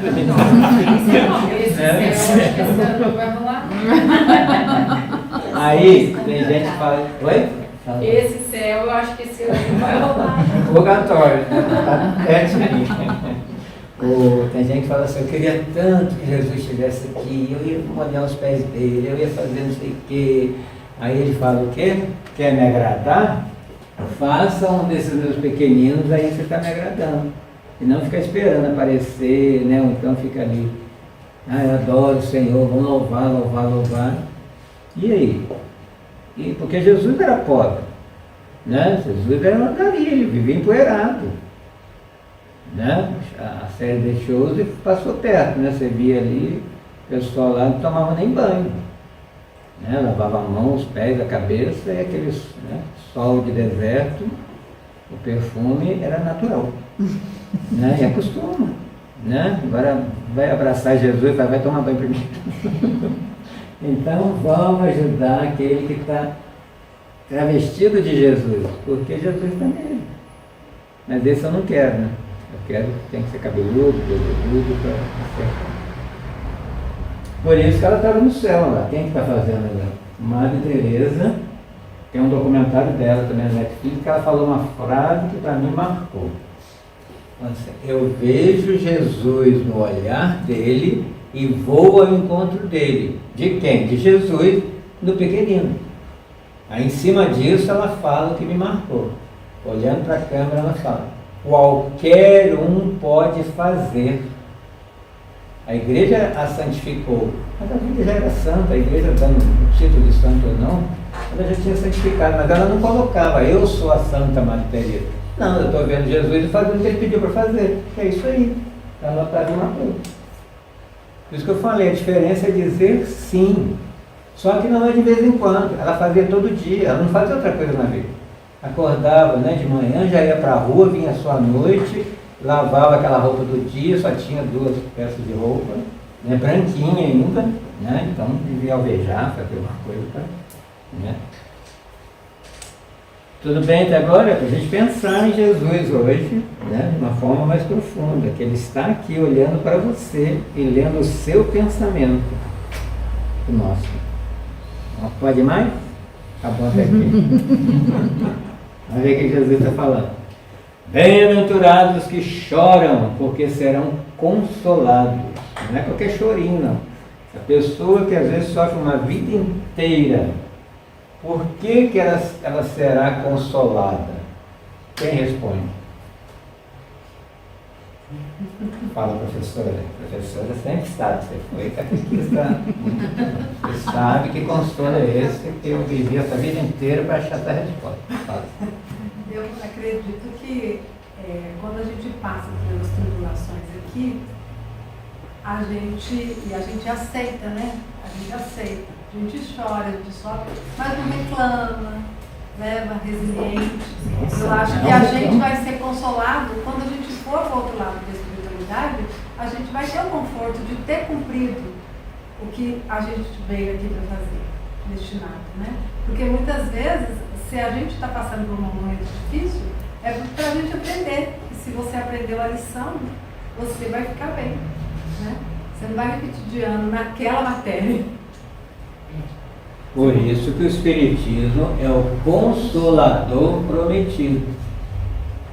Esse ano não vai rolar. Aí tem gente que fala, oi? Esse céu, eu acho que esse ano não vai rolar. Purgatório, né? Tá pertinho. Tem gente que fala assim, eu queria tanto que Jesus estivesse aqui, eu ia molhar os pés dele, eu ia fazer não sei o quê. Aí ele fala o quê? Quer me agradar? Faça um desses meus pequeninos, aí você está me agradando. E não ficar esperando aparecer, né? Ou então fica ali. Eu adoro o Senhor, vamos louvar, louvar, louvar. E aí? Porque Jesus era pobre, né? Jesus era uma galinha, ele vivia empoeirado. Né? A série deixou e passou perto, né? Você via ali, o pessoal lá não tomava nem banho. Né? Lavava a mão, os pés, a cabeça, e aquele sol de deserto, o perfume era natural. Né? E acostuma. Né? Agora vai abraçar Jesus, vai tomar banho primeiro. Então vamos ajudar aquele que está travestido de Jesus, porque Jesus está nele. Mas esse eu não quero, né? Eu quero que tem que ser cabeludo, para acertar. Por isso que ela estava no céu lá. Quem está fazendo agora? Madre Teresa. Tem um documentário dela também na Netflix, que ela falou uma frase que para mim marcou. Eu vejo Jesus no olhar dele e vou ao encontro dele. De quem? De Jesus, do pequenino. Aí em cima disso ela fala o que me marcou. Olhando para a câmera ela fala, qualquer um pode fazer. A igreja a santificou, mas a vida já era santa, a igreja dando o título de santo ou não, ela já tinha santificado, mas ela não colocava, eu sou a Santa Madre Teresa. Não, eu estou vendo Jesus e fazendo o que ele pediu para fazer, é isso aí, ela está de uma coisa. Por isso que eu falei, a diferença é dizer sim, só que não é de vez em quando, ela fazia todo dia, ela não fazia outra coisa na vida. Acordava, né, de manhã, já ia para a rua, vinha só à noite, lavava aquela roupa do dia, só tinha 2 peças de roupa, né, branquinha ainda, né, então devia alvejar, fazer uma coisa para... Né. Tudo bem até agora? Para a gente pensar em Jesus hoje, né, de uma forma mais profunda, que Ele está aqui olhando para você e lendo o seu pensamento. O nosso. Pode mais? Acabou até aqui. Olha ver o que Jesus está falando. Bem-aventurados que choram, porque serão consolados. Não é qualquer chorinho, não. A pessoa que às vezes sofre uma vida inteira, por que ela será consolada? Quem responde? Fala, professora. A professora sempre sabe, você foi catequista. Você sabe que consolo é esse que eu vivi essa vida inteira para achar essa resposta. Fala. Eu acredito que quando a gente passa pelas tribulações aqui, a gente aceita, né? A gente aceita. A gente chora, a gente sofre, mas não reclama, leva resiliente. Eu acho que a gente vai ser consolado quando a gente for para o outro lado da espiritualidade, a gente vai ter o conforto de ter cumprido o que a gente veio aqui para fazer, destinado, né? Porque muitas vezes, se a gente está passando por um momento difícil, é para a gente aprender. E se você aprendeu a lição, você vai ficar bem, né? Você não vai repetir de ano naquela matéria. Por isso que o Espiritismo é o consolador prometido.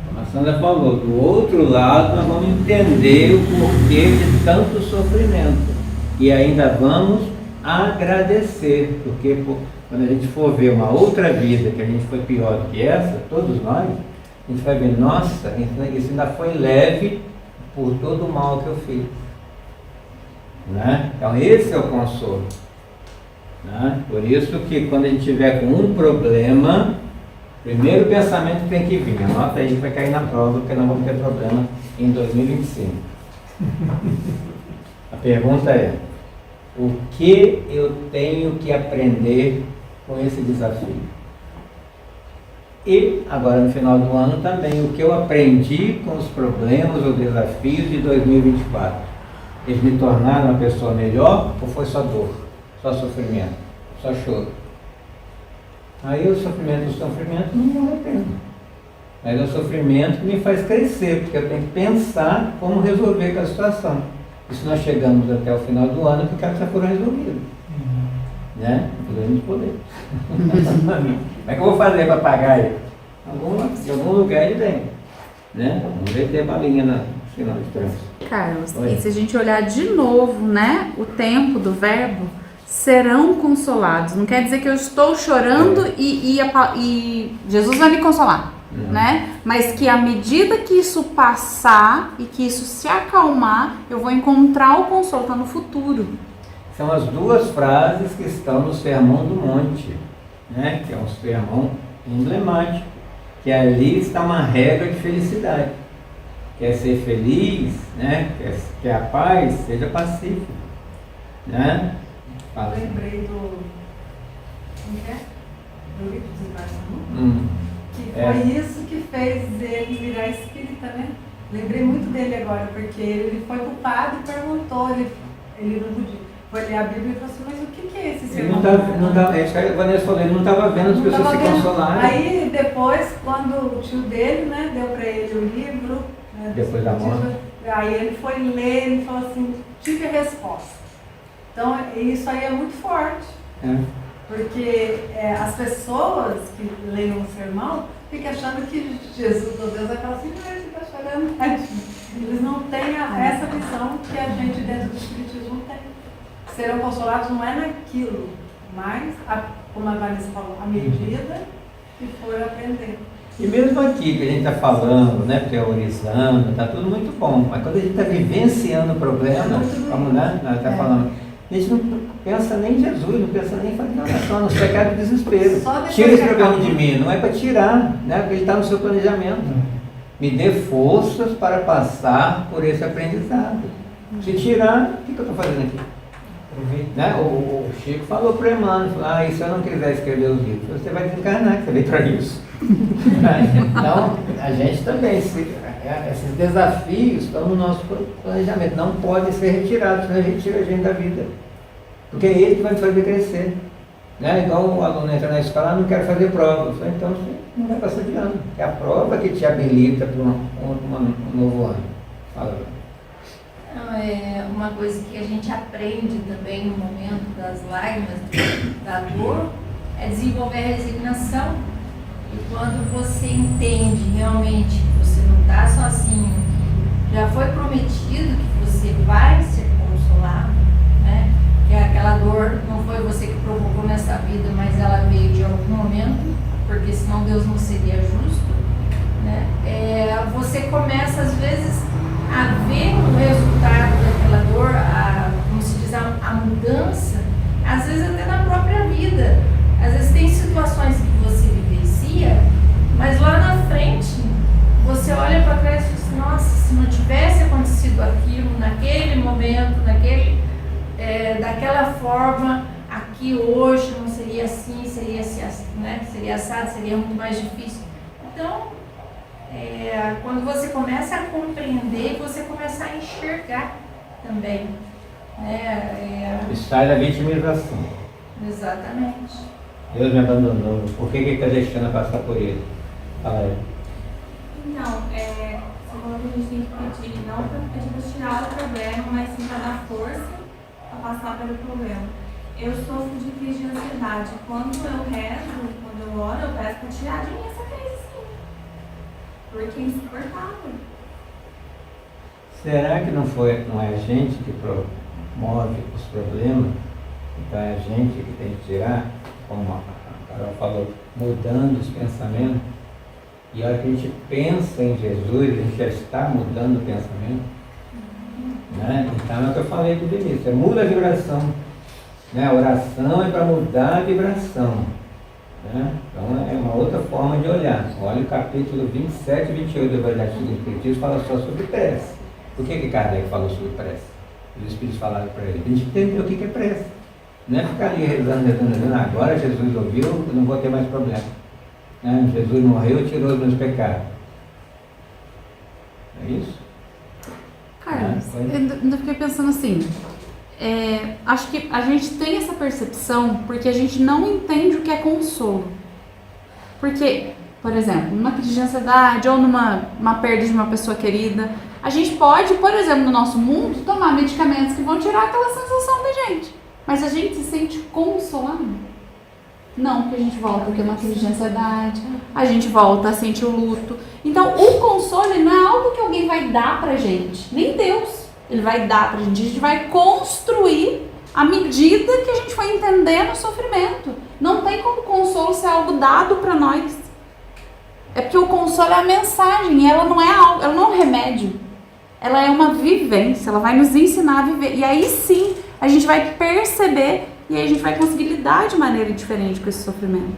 Como a Sandra falou, do outro lado nós vamos entender o porquê de tanto sofrimento. E ainda vamos agradecer, porque quando a gente for ver uma outra vida que a gente foi pior do que essa, todos nós, a gente vai ver, nossa, isso ainda foi leve por todo o mal que eu fiz. Né? Então esse é o consolo. Né? Por isso que quando a gente tiver com um problema, o primeiro pensamento que tem que vir, anota aí que vai cair na prova, porque não vamos ter problema em 2025. A pergunta é, o que eu tenho que aprender com esse desafio? E agora no final do ano também, o que eu aprendi com os problemas ou desafios de 2024? Eles me tornaram uma pessoa melhor ou foi só dor, só sofrimento, só choro? Aí o sofrimento não vale a pena. Mas é o sofrimento que me faz crescer, porque eu tenho que pensar como resolver aquela situação. E se nós chegamos até o final do ano, porque elas já foram resolvidas. Né? Não podemos poder. Como é que eu vou fazer para pagar ele? Em algum lugar ele vem. Né? Vamos ver ter balinha no final de trânsito. Carlos, e se a gente olhar de novo, né, o tempo do verbo, serão consolados. Não quer dizer que eu estou chorando e Jesus vai me consolar, né? Mas que à medida que isso passar e que isso se acalmar, eu vou encontrar o consolo, está no futuro. São as duas frases que estão no Sermão do Monte, né? Que é um sermão emblemático, que ali está uma regra de felicidade. Quer ser feliz, né? Quer a paz, seja pacífico, né? Eu lembrei do... Como que é? Do livro dos Embaixadores. Que foi isso que fez ele virar espírita, né? Lembrei muito dele agora, porque ele foi pro padre e perguntou, ele não podia. Foi ler a Bíblia e falou assim, mas o que é esse sermão? A Vanessa falou, ele não estava vendo as pessoas se consolarem. Aí depois, quando o tio dele, né, deu para ele o livro, né, depois da morte, aí ele foi ler, ele falou assim, tive a resposta. Então isso aí é muito forte, porque as pessoas que leem o sermão ficam achando que Jesus, meu Deus, vai falar assim, você está chorando, eles não têm essa visão que a gente dentro do Espiritismo tem. Serão consolados não é naquilo, mas, como a Vanessa falou, à medida que for aprender. E mesmo aqui que a gente está falando, né, teorizando, está tudo muito bom, mas quando a gente está vivenciando o problema, como né, nós estamos falando, a gente não pensa nem em Jesus, não pensa nem em fazer nada, só no pecado do desespero. Tira esse problema de mim, não é para tirar, né, porque ele está no seu planejamento. Me dê forças para passar por esse aprendizado. Se tirar, o que eu estou fazendo aqui? Né? O Chico falou para o Emmanuel, e se eu não quiser escrever os livros, você vai desencarnar, que você veio para isso. Então, a gente também, esses desafios estão no nosso planejamento, não podem ser retirados, senão a gente tira a gente da vida. Porque é ele que vai nos fazer crescer. Né? Igual o aluno entra na escola, não quer fazer prova, então você não vai passar de ano. É a prova que te habilita para um novo ano. Fala. É uma coisa que a gente aprende também no momento das lágrimas, da dor, é desenvolver a resignação. E quando você entende realmente que você não está sozinho, já foi prometido que você vai ser consolado, né? Que aquela dor não foi você que provocou nessa vida, mas ela veio de algum momento, porque senão Deus não seria justo, né? Você começa às vezes a ver o resultado daquela dor, como se diz, a mudança, às vezes até na própria vida. Às vezes tem situações que você vivencia, mas lá na frente você olha para trás e diz assim, nossa, se não tivesse acontecido aquilo naquele momento, daquela forma, aqui hoje não seria assim, seria assim, né? Seria assado, seria muito mais difícil. Então, quando você começa a compreender, você começa a enxergar também, né? E sai da vitimização. Exatamente. Deus me abandonou, por que ele está deixando eu passar por ele? Fala aí. Então, você falou que a gente tem que pedir não para pedir tirar o problema, mas sim para dar força para passar pelo problema. Eu sofro de crise de ansiedade. Quando eu rezo, quando eu oro, eu peço para tirar de mim essa crise, sim. Porque é insuportável. Será que não é a gente que promove os problemas? Então é a gente que tem que tirar, como a Carol falou, mudando os pensamentos. E a hora que a gente pensa em Jesus, a gente já está mudando o pensamento. Né? Então é o que eu falei do início, muda a vibração. Né? A oração é para mudar a vibração. Né? Então é uma outra forma de olhar. Olha o capítulo 27 e 28 do Evangelho segundo o Espiritismo, fala só sobre prece. Por que Kardec falou sobre prece? Os Espíritos falaram para ele, a gente entendeu o que é prece. Não é ficar ali rezando, agora Jesus ouviu, eu não vou ter mais problema. Né? Jesus morreu e tirou os meus pecados. É isso? Carlos, eu ainda fiquei pensando assim, acho que a gente tem essa percepção porque a gente não entende o que é consolo. Porque, por exemplo, numa crise de ansiedade ou numa perda de uma pessoa querida, a gente pode, por exemplo, no nosso mundo, tomar medicamentos que vão tirar aquela sensação da gente. Mas a gente se sente consolado? Não, porque a gente volta a ter uma crise de ansiedade, a gente volta a sentir o luto. Então, o consolo não é algo que alguém vai dar pra gente, nem Deus. Ele vai dar pra gente, a gente vai construir à medida que a gente vai entendendo o sofrimento. Não tem como o consolo ser algo dado pra nós. É porque o consolo é a mensagem, e ela não é algo, ela não é um remédio. Ela é uma vivência, ela vai nos ensinar a viver. E aí sim, a gente vai perceber e aí a gente vai conseguir lidar de maneira diferente com esse sofrimento.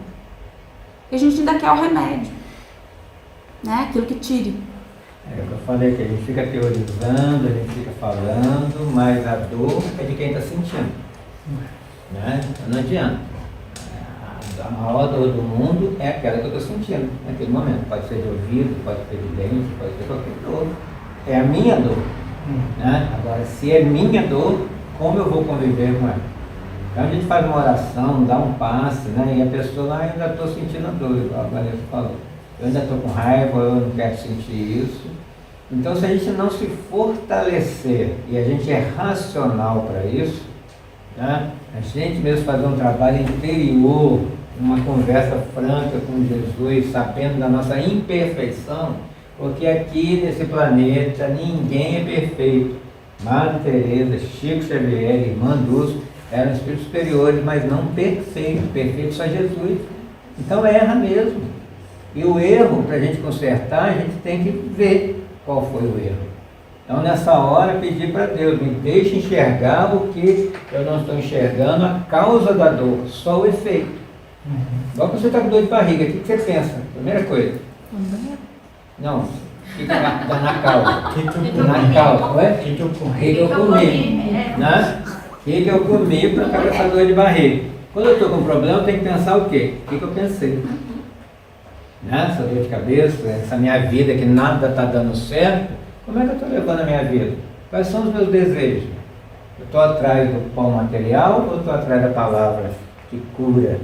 E a gente ainda quer o remédio, né? Aquilo que tire. Eu falei que a gente fica teorizando, a gente fica falando, mas a dor é de quem está sentindo. Né? Não adianta. A maior dor do mundo é aquela que eu estou sentindo naquele momento. Pode ser de ouvido, pode ser de dente, pode ser qualquer dor. É a minha dor. Né? Agora, se é minha dor, como eu vou conviver com ela? Então a gente faz uma oração, dá um passe, né? E a pessoa, eu ainda estou sentindo a dor, igual a Vanessa falou. Eu ainda estou com raiva, eu não quero sentir isso. Então, se a gente não se fortalecer e a gente é racional para isso, né? A gente mesmo fazer um trabalho interior, uma conversa franca com Jesus, sabendo da nossa imperfeição, porque aqui nesse planeta ninguém é perfeito. Madre Teresa, Chico Xavier, Irmã Dulce eram espíritos superiores, mas não perfeitos. Perfeito só Jesus. Então erra mesmo. E o erro, para a gente consertar, a gente tem que ver qual foi o erro. Então nessa hora pedir para Deus, me deixe enxergar o que eu não estou enxergando, a causa da dor, só o efeito. Igual que você está com dor de barriga, o que você pensa? Primeira coisa. Não, fica na causa. Na causa, não é? O que eu comi? Né? O que eu comi para ficar com essa dor de barriga? Quando eu estou com um problema, eu tenho que pensar o quê? O que eu pensei? Né? Essa dor de cabeça, essa minha vida que nada está dando certo, como é que eu estou levando a minha vida? Quais são os meus desejos? Eu estou atrás do pão material ou estou atrás da palavra que cura?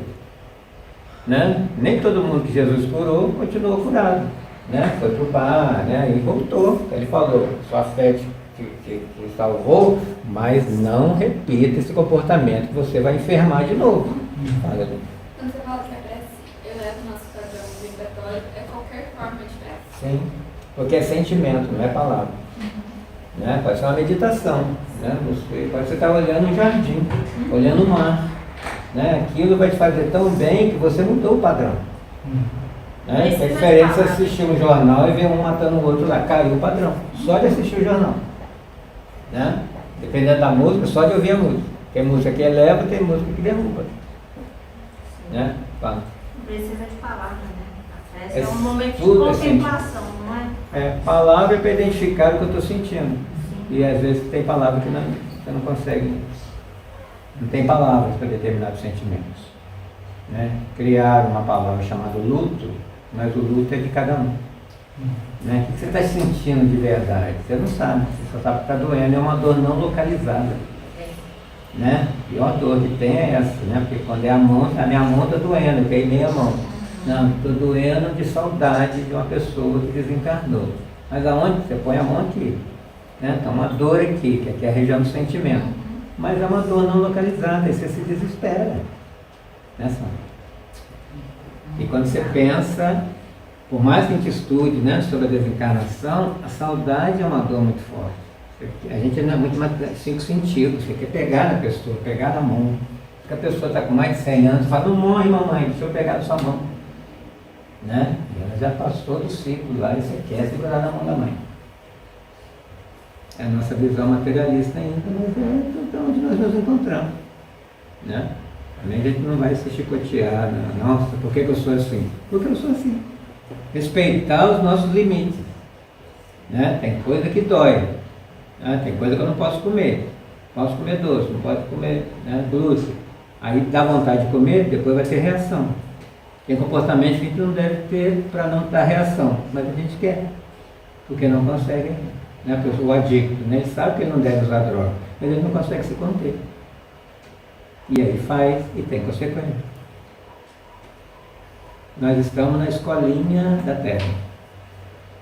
Né? Nem todo mundo que Jesus curou continuou curado. Né? Foi para o bar, né? E voltou. Ele falou, sua fé te salvou, mas não repita esse comportamento que você vai enfermar de novo. Quando você fala eleva o nosso padrão vibratório, é qualquer forma de fé. Sim, porque é sentimento, não é palavra. Né? Pode ser uma meditação. Né? Pode você estar olhando um jardim, olhando o mar. Né? Aquilo vai te fazer tão bem que você mudou o padrão. Né? É diferente você assistir um jornal e ver um matando o outro lá, caiu o padrão. Só de assistir o jornal. Né? Dependendo da música, só de ouvir a música. Tem música que eleva, tem música que derruba. Né? Fala. Não precisa de palavra, né? A festa é um momento de tudo contemplação, não é? É, palavra é para identificar o que eu estou sentindo. E às vezes tem palavra que você não consegue. Não tem palavras para determinados sentimentos. Né? Criar uma palavra chamada luto, mas o luto é de cada um. Né? O que você está sentindo de verdade? Você não sabe, você só sabe que está doendo, é uma dor não localizada. Né? A pior dor que tem é essa, né? Porque quando é a minha mão está doendo, eu queimei a mão. Não, estou doendo de saudade de uma pessoa que desencarnou. Mas aonde? Você põe a mão aqui. Né? Então uma dor aqui, que aqui é a região do sentimento. Mas é uma dor não localizada, e você se desespera. Né, Sandra? E quando você pensa, por mais que a gente estude, né, sobre a desencarnação, a saudade é uma dor muito forte. A gente não é muito mais 5 sentidos, você quer pegar na pessoa, pegar na mão. Se a pessoa está com mais de 100 anos, fala, não morre mamãe, deixa eu pegar na sua mão. Né? E ela já passou do ciclo lá e você quer segurar na mão da mãe. É a nossa visão materialista ainda, mas é onde nós nos encontramos. Né? Também a gente não vai se chicotear, nossa, por que eu sou assim? Porque eu sou assim. Respeitar os nossos limites. Né? Tem coisa que dói. Né? Tem coisa que eu não posso comer. Posso comer doce, não pode comer, né, glúten. Aí dá vontade de comer, depois vai ter reação. Tem comportamento que a gente não deve ter para não dar reação, mas a gente quer, porque não consegue. Né? O adicto, né? Ele sabe que ele não deve usar droga, mas ele não consegue se conter. E aí faz e tem consequência. Nós estamos na escolinha da Terra.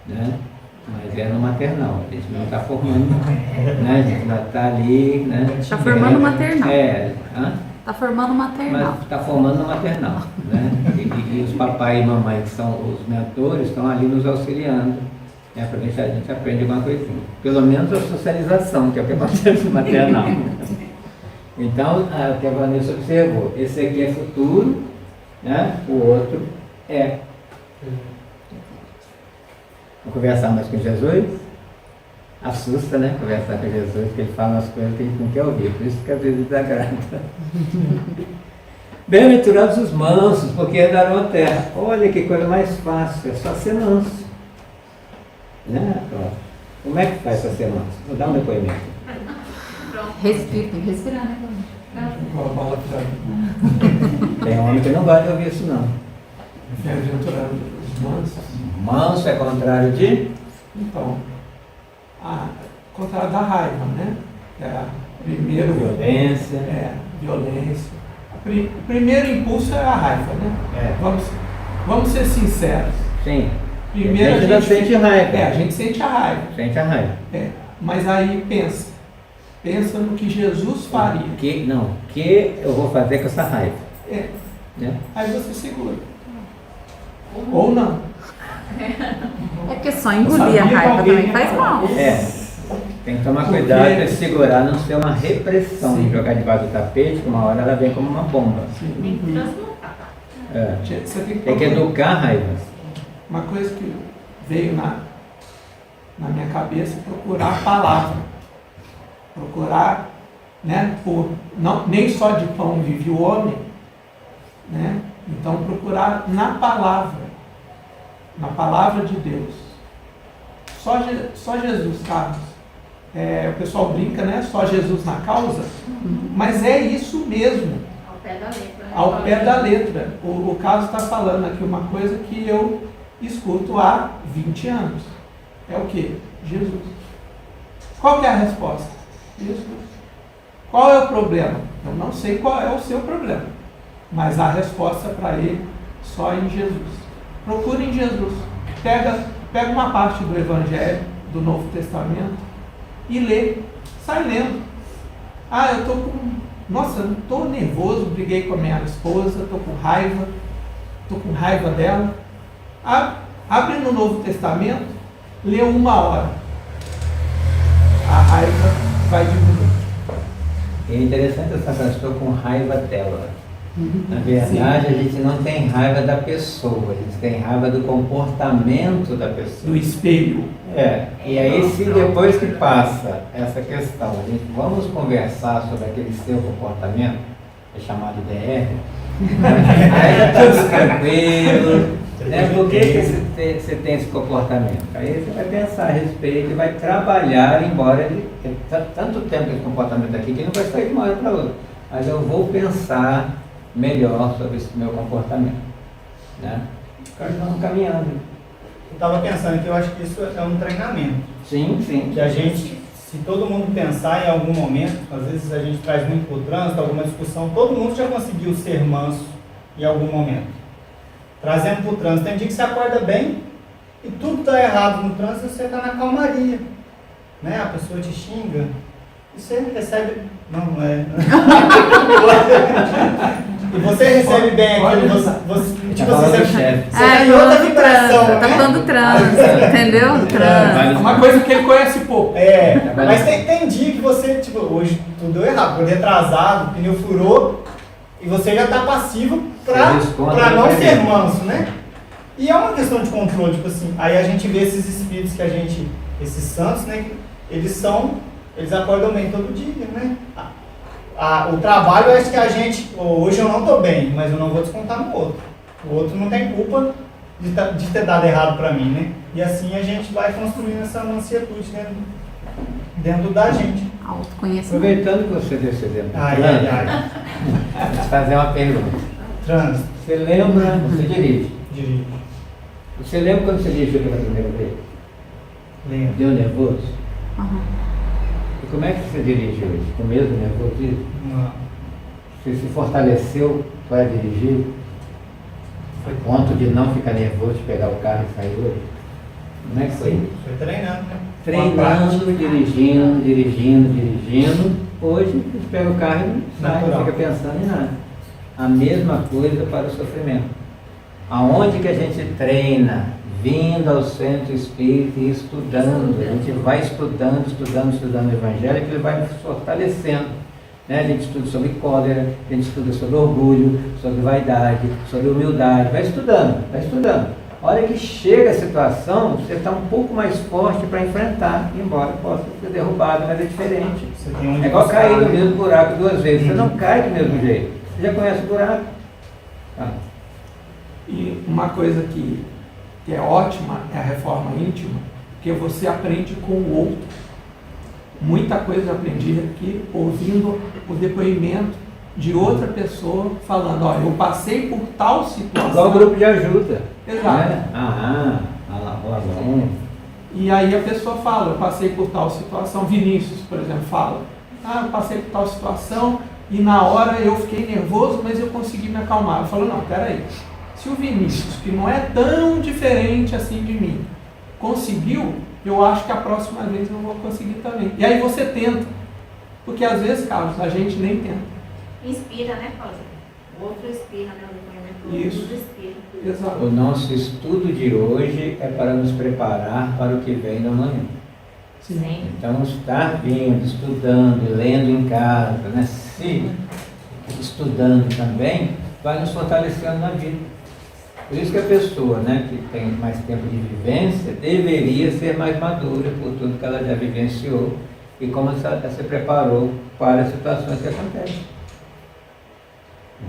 Né? Mas é no maternal, a gente não está formando, né? A gente ainda está ali, né? Está formando maternal. Está formando maternal. Mas está formando no maternal, né? E os papai e mamãe, que são os mentores, estão ali nos auxiliando, né? Para deixar a gente aprender alguma coisinha. Pelo menos a socialização, que é o que acontece no maternal. Então, o que a Vanessa observou, esse aqui é futuro, né? O outro é. Vamos conversar mais com Jesus? Assusta, né? Conversar com Jesus, porque ele fala umas coisas que a gente não quer ouvir, por isso que às vezes desagrada. Bem-aventurados os mansos, porque herdarão a terra. Olha que coisa mais fácil, é só ser manso. Né? Como é que faz para ser manso? Vou dar um depoimento. Respira, tem que respirar, né? Tem homem que não gosta de ouvir isso, não. Bem-aventurados os mansos. Manso é contrário de? Então, contrário da raiva, né? Primeiro, violência. Violência. O primeiro impulso é a raiva, né? Vamos ser sinceros. Sim. Primeiro a gente sente raiva. A gente sente a raiva. Sente a raiva. Mas aí pensa no que Jesus faria. O que eu vou fazer com essa raiva? Né? Aí você segura. Ou não. É porque só engolir a raiva também faz mal. Tem que tomar cuidado para segurar, não ser uma repressão, de jogar debaixo do tapete, que uma hora ela vem como uma bomba. Tem que transmutar. Tem que educar a raiva. Uma coisa que veio na minha cabeça é procurar a palavra. Procurar, né, nem só de pão vive o homem, né? Então procurar na palavra de Deus. Só Jesus, Carlos. O pessoal brinca, né? Só Jesus na causa, mas é isso mesmo. Ao pé da letra. Ao pé da letra. O Carlos está falando aqui uma coisa que eu escuto há 20 anos. É o quê? Jesus. Qual que é a resposta? Jesus. Qual é o problema? Eu não sei qual é o seu problema, mas a resposta para ele só em Jesus. Procure em Jesus. Pega uma parte do Evangelho, do Novo Testamento e lê. Sai lendo. Eu estou nervoso, briguei com a minha esposa, estou com raiva raiva dela. Abre no Novo Testamento, lê 1 hora. A raiva vai diminuir. É interessante essa frase, estou com raiva dela. Na verdade, a gente não tem raiva da pessoa, a gente tem raiva do comportamento da pessoa. Do espelho. E aí se depois que passa essa questão, a gente vamos conversar sobre aquele seu comportamento, é chamado DR, aí já está tudo tranquilo, né? Por que você tem esse comportamento? Aí você vai pensar a respeito e vai trabalhar, embora ele tanto tempo esse comportamento aqui que ele não vai sair de uma hora para outra. Mas eu vou pensar melhor sobre esse meu comportamento, né? Vamos caminhando. Eu estava pensando que eu acho que isso é um treinamento. Sim. Que a gente, se todo mundo pensar em algum momento, às vezes a gente traz muito para o trânsito, alguma discussão, todo mundo já conseguiu ser manso em algum momento. Trazendo para o trânsito, tem dia que você acorda bem e tudo está errado no trânsito e você está na calmaria. Né? A pessoa te xinga e você recebe... Não é... E você recebe bem aquilo, tipo assim, você tá em outra vibração, tá falando do trânsito, entendeu? Do trânsito. Uma coisa que ele conhece pouco. Mas tem dia que você, tipo, hoje tudo deu errado, foi retrasado, o pneu furou, e você já tá passivo pra não ser manso, né? E é uma questão de controle, tipo assim, aí a gente vê esses espíritos que a gente, esses santos, né, eles acordam bem todo dia, né? O trabalho é que a gente, hoje eu não estou bem, mas eu não vou descontar no outro. O outro não tem culpa de ter dado errado para mim, né? E assim a gente vai construindo essa mansietude dentro da gente. Autoconhecimento. Aproveitando que você deu esse exemplo, vou te fazer uma pergunta. Trânsito. Você lembra, você dirige? Dirijo. Você lembra quando você dirigiu pela primeira vez? Lembro. Deu nervoso? Uhum. E como é que você dirige hoje? Com o mesmo nervosismo? Não. Você se fortaleceu para dirigir? Foi ponto de não ficar nervoso de pegar o carro e sair hoje? Como é que foi isso? Foi treinando, né? Treinando, dirigindo. Hoje você pega o carro e não sai, não fica pensando em nada. A mesma coisa para o sofrimento. Aonde que a gente treina? Vindo ao centro espírita e estudando. A gente vai estudando o Evangelho, que ele vai nos fortalecendo. Né? A gente estuda sobre cólera, a gente estuda sobre orgulho, sobre vaidade, sobre humildade. Vai estudando. A hora que chega a situação, você está um pouco mais forte para enfrentar, embora possa ser derrubado, mas é diferente. É igual cair no mesmo buraco 2 vezes. Você não cai do mesmo jeito. Você já conhece o buraco. E uma coisa que é ótima é a reforma íntima, porque você aprende com o outro. Muita coisa eu aprendi aqui ouvindo o depoimento de outra pessoa falando, olha, eu passei por tal situação. Igual o grupo de ajuda. Exato. Né? E aí a pessoa fala, eu passei por tal situação. Vinícius, por exemplo, fala, eu passei por tal situação e na hora eu fiquei nervoso, mas eu consegui me acalmar. Eu falo, não, peraí. Se o Vinícius, que não é tão diferente assim de mim, conseguiu, eu acho que a próxima vez eu vou conseguir também. E aí você tenta. Porque às vezes, Carlos, a gente nem tenta. Inspira, né, Cláudia? O outro inspira, né? O depoimento Isso. inspira. Exato. O nosso estudo de hoje é para nos preparar para o que vem no amanhã. Sim. Então, estar vindo, estudando, lendo em casa, né? Se estudando também, vai nos fortalecendo na vida. Por isso que a pessoa, né, que tem mais tempo de vivência deveria ser mais madura por tudo que ela já vivenciou e como ela se preparou para as situações que acontecem.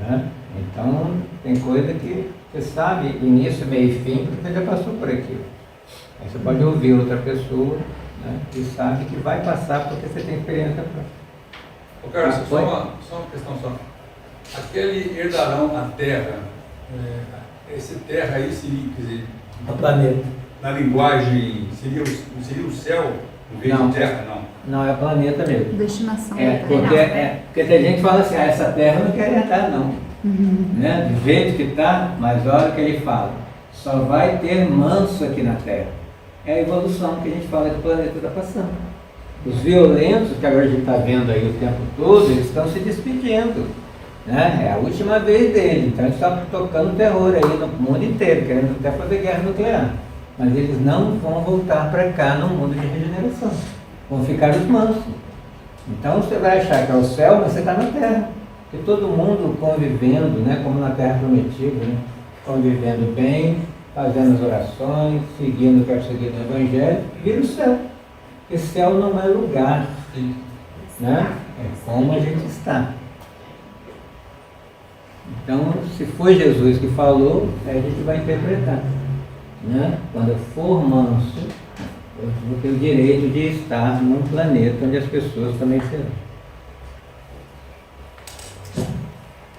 Né? Então, tem coisa que você sabe início, meio e fim, porque você já passou por aquilo. Aí você pode ouvir outra pessoa, né, e sabe que vai passar porque você tem experiência própria. Ô Carlos, só uma questão só. Aquele herdarão a terra, esse terra aí seria, quer dizer, O planeta. na linguagem, seria o céu, em vez de terra, não? Não, é o planeta mesmo. Destinação. Porque tem gente que fala assim, essa terra eu não quero herdar não. Né? Do jeito que está, mas olha o que ele fala. Só vai ter manso aqui na terra. É a evolução que a gente fala que o planeta está passando. Os violentos, que agora a gente está vendo aí o tempo todo, eles estão se despedindo. né? É a última vez dele, então eles estão tocando terror aí no mundo inteiro, querendo até fazer guerra nuclear. Mas eles não vão voltar para cá no mundo de regeneração. Vão ficar os mansos. Então você vai achar que é o céu, mas você está na terra. Porque todo mundo convivendo, né, como na terra prometida, né, convivendo bem, fazendo as orações, seguindo o que é seguido no Evangelho, vira o céu. Porque céu não é lugar, né? É como a gente está. Então, se foi Jesus que falou, aí a gente vai interpretar. Né? Quando eu for manso, eu vou ter o direito de estar num planeta onde as pessoas também serão.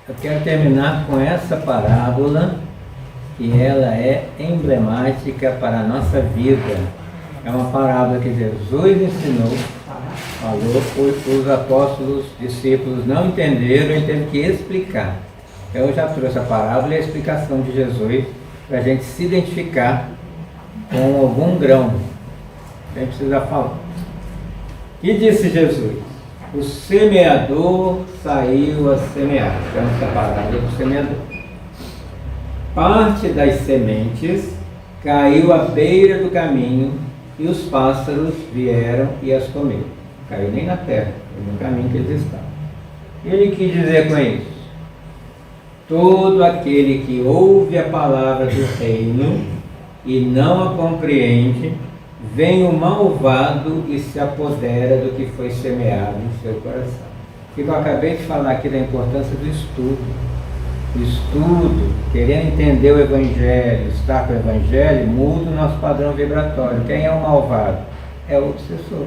Eu quero terminar com essa parábola, que ela é emblemática para a nossa vida. É uma parábola que Jesus ensinou, falou, os apóstolos, discípulos não entenderam, ele teve que explicar. Eu já trouxe a parábola e a explicação de Jesus para a gente se identificar com algum grão. A gente precisa falar. E disse Jesus: o semeador saiu a semear. Então, essa parábola do semeador. Parte das sementes caiu à beira do caminho e os pássaros vieram e as comeram. Caiu nem na terra, foi no caminho que eles estavam. E ele quis dizer com isso: todo aquele que ouve a palavra do reino e não a compreende, vem o malvado e se apodera do que foi semeado em seu coração. O que eu acabei de falar aqui da importância do estudo. O estudo, querendo entender o Evangelho, estar com o Evangelho, muda o nosso padrão vibratório. Quem é o malvado? É o obsessor.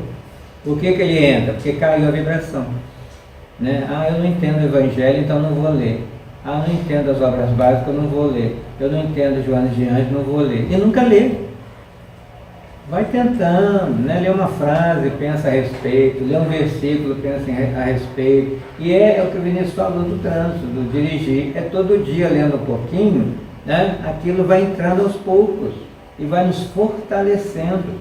Por que ele entra? Porque caiu a vibração. Né? Eu não entendo o Evangelho, então não vou ler. Eu não entendo as obras básicas, eu não vou ler. Eu não entendo Joana de Anjos, não vou ler. E nunca lê. Vai tentando, né? Lê uma frase, pensa a respeito, lê um versículo, pensa a respeito. E é o que o Vinícius falou do trânsito, do dirigir. É todo dia lendo um pouquinho, né? Aquilo vai entrando aos poucos e vai nos fortalecendo.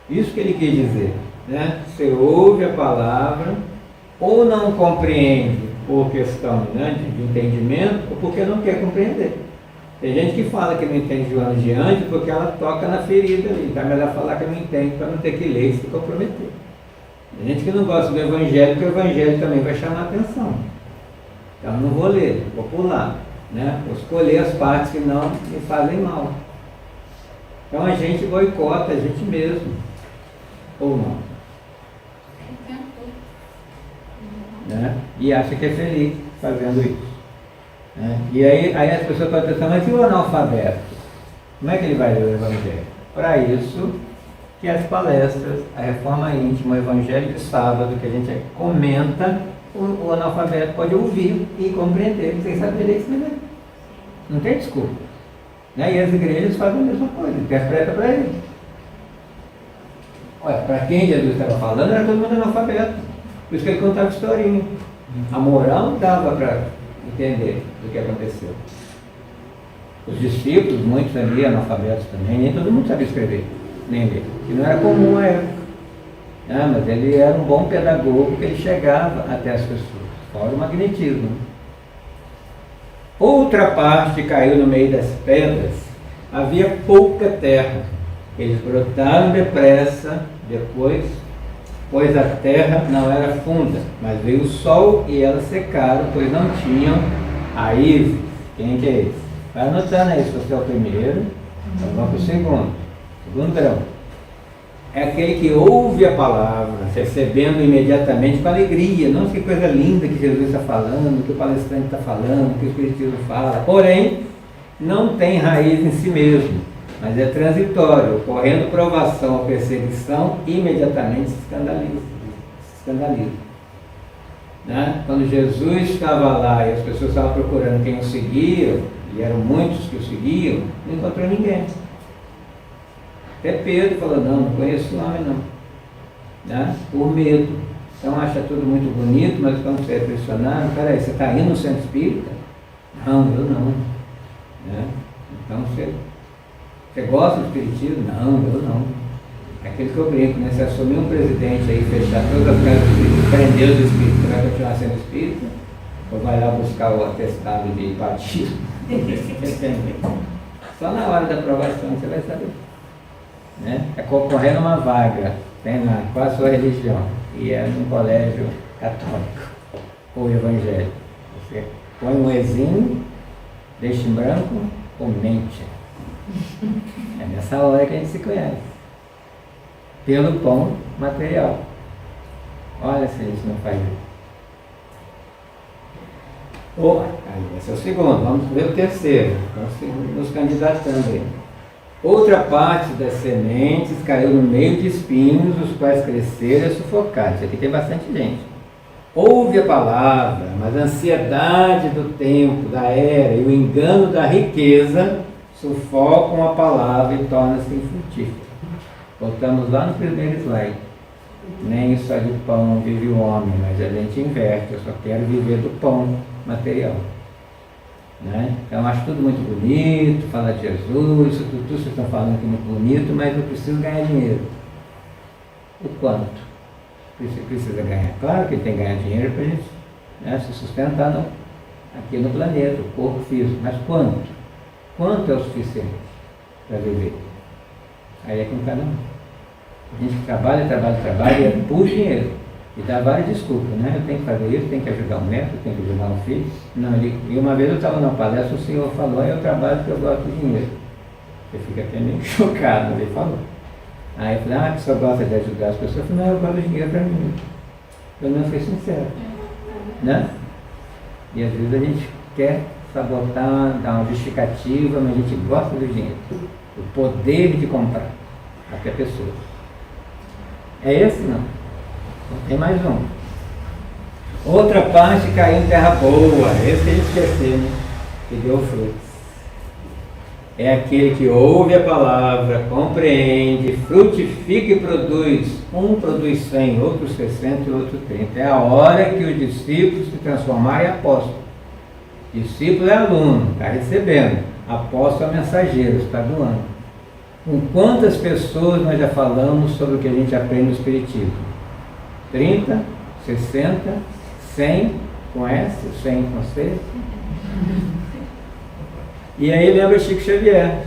Isso que ele quer dizer. Né? Você ouve a palavra, ou não compreende por questão, né, de entendimento, ou porque não quer compreender. Tem gente que fala que não entende Joana de Anjos porque ela toca na ferida ali. Então é melhor falar que não entende para não ter que ler e se comprometer. Tem gente que não gosta do Evangelho porque o Evangelho também vai chamar a atenção. Então não vou ler, vou pular. Né? Vou escolher as partes que não me fazem mal. Então a gente boicota a gente mesmo. Ou não. Né? E acha que é feliz fazendo isso. Né? E aí as pessoas podem pensar, mas e o analfabeto? Como é que ele vai ler o Evangelho? Para isso que as palestras, a reforma íntima, o Evangelho de sábado, que a gente comenta, o analfabeto pode ouvir e compreender, sem saber ler e escrever. Não tem desculpa. Né? E as igrejas fazem a mesma coisa, interpreta para ele. Olha, para quem Jesus estava falando, era todo mundo analfabeto. Por isso que ele contava historinha. A moral dava para entender o que aconteceu. Os discípulos, muitos ali analfabetos também, nem todo mundo sabia escrever, nem ler. Que não era comum à época. Mas ele era um bom pedagogo, porque ele chegava até as pessoas. Fora o magnetismo. Outra parte caiu no meio das pedras. Havia pouca terra. Eles brotaram depressa, depois, pois a terra não era funda, mas veio o sol e elas secaram, pois não tinham raízes. Quem que é esse? Vai anotando aí, se você é o primeiro, então vamos para o segundo grão. É aquele que ouve a palavra, recebendo imediatamente com alegria. Nossa, que coisa linda que Jesus está falando, que o palestrante está falando, que o Espiritismo fala. Porém, não tem raiz em si mesmo, mas é transitório, ocorrendo provação ou perseguição, imediatamente se escandaliza. Né? Quando Jesus estava lá e as pessoas estavam procurando quem o seguia, e eram muitos que o seguiam, não encontrou ninguém. Até Pedro falou, não conheço o homem não. Né? Por medo. Então acha tudo muito bonito, mas quando você é pressionado, peraí, você está indo no centro espírita? Não, eu não. Né? Então você gosta do espiritismo? Não, eu não. Aquilo que eu brinco, né? Se assumir um presidente aí, fechar todas as casas espíritas, prender os espíritos, você vai continuar sendo espírita? ou vai lá buscar o atestado de batismo. Depende. Só na hora da aprovação você vai saber. Né? É concorrendo uma vaga, tem lá, qual a sua religião? E é num colégio católico ou evangélico. Você põe um Ezinho, deixa em branco ou mente. É nessa hora que a gente se conhece. Pelo pão material. Olha se a gente não faz isso. Esse é o segundo, vamos ver o terceiro. Vamos nos candidatando aí. Outra parte das sementes caiu no meio de espinhos, os quais cresceram e sufocaram. Isso aqui tem bastante gente. Ouve a palavra, mas a ansiedade do tempo, da era e o engano da riqueza sufocam a palavra e tornam-se infrutífera. Voltamos lá no primeiro slide. Nem só de pão vive o homem, mas a gente inverte. Eu só quero viver do pão material. Né? Então eu acho tudo muito bonito, fala de Jesus, isso tudo vocês estão falando aqui muito bonito, mas eu preciso ganhar dinheiro. O quanto? Precisa ganhar. Claro que tem que ganhar dinheiro para a gente, né, se sustentar aqui no planeta, o corpo físico. Mas quanto? Quanto é o suficiente para viver? Aí é com cada um. A gente trabalha e é por dinheiro. E dá várias desculpas, né? Eu tenho que fazer isso, tenho que ajudar um neto, tenho que ajudar um filho. Não, e uma vez eu estava numa palestra, o senhor falou, eu trabalho porque eu gosto de dinheiro. Eu fico até meio chocado, ele falou. Aí eu falei, que o senhor gosta de ajudar as pessoas? Eu falei, não, eu gosto de dinheiro para mim. Pelo menos foi sincero. Né? E às vezes a gente quer sabotar, dar uma justificativa, mas a gente gosta do dinheiro. O poder de comprar até pessoas. É esse não? Tem mais um. Outra parte caiu em terra boa. Esse que a gente esqueceu, né? Que deu frutos. É aquele que ouve a palavra, compreende, frutifica e produz. Um produz 100, outro 60 e outro 30. É a hora que o discípulo se transformar em apóstolo. Discípulo é aluno, está recebendo. Apóstolo é mensageiro, está doando. Com quantas pessoas nós já falamos sobre o que a gente aprende no Espiritismo? 30, 60, 100 com S, 100 com C. E aí lembra Chico Xavier.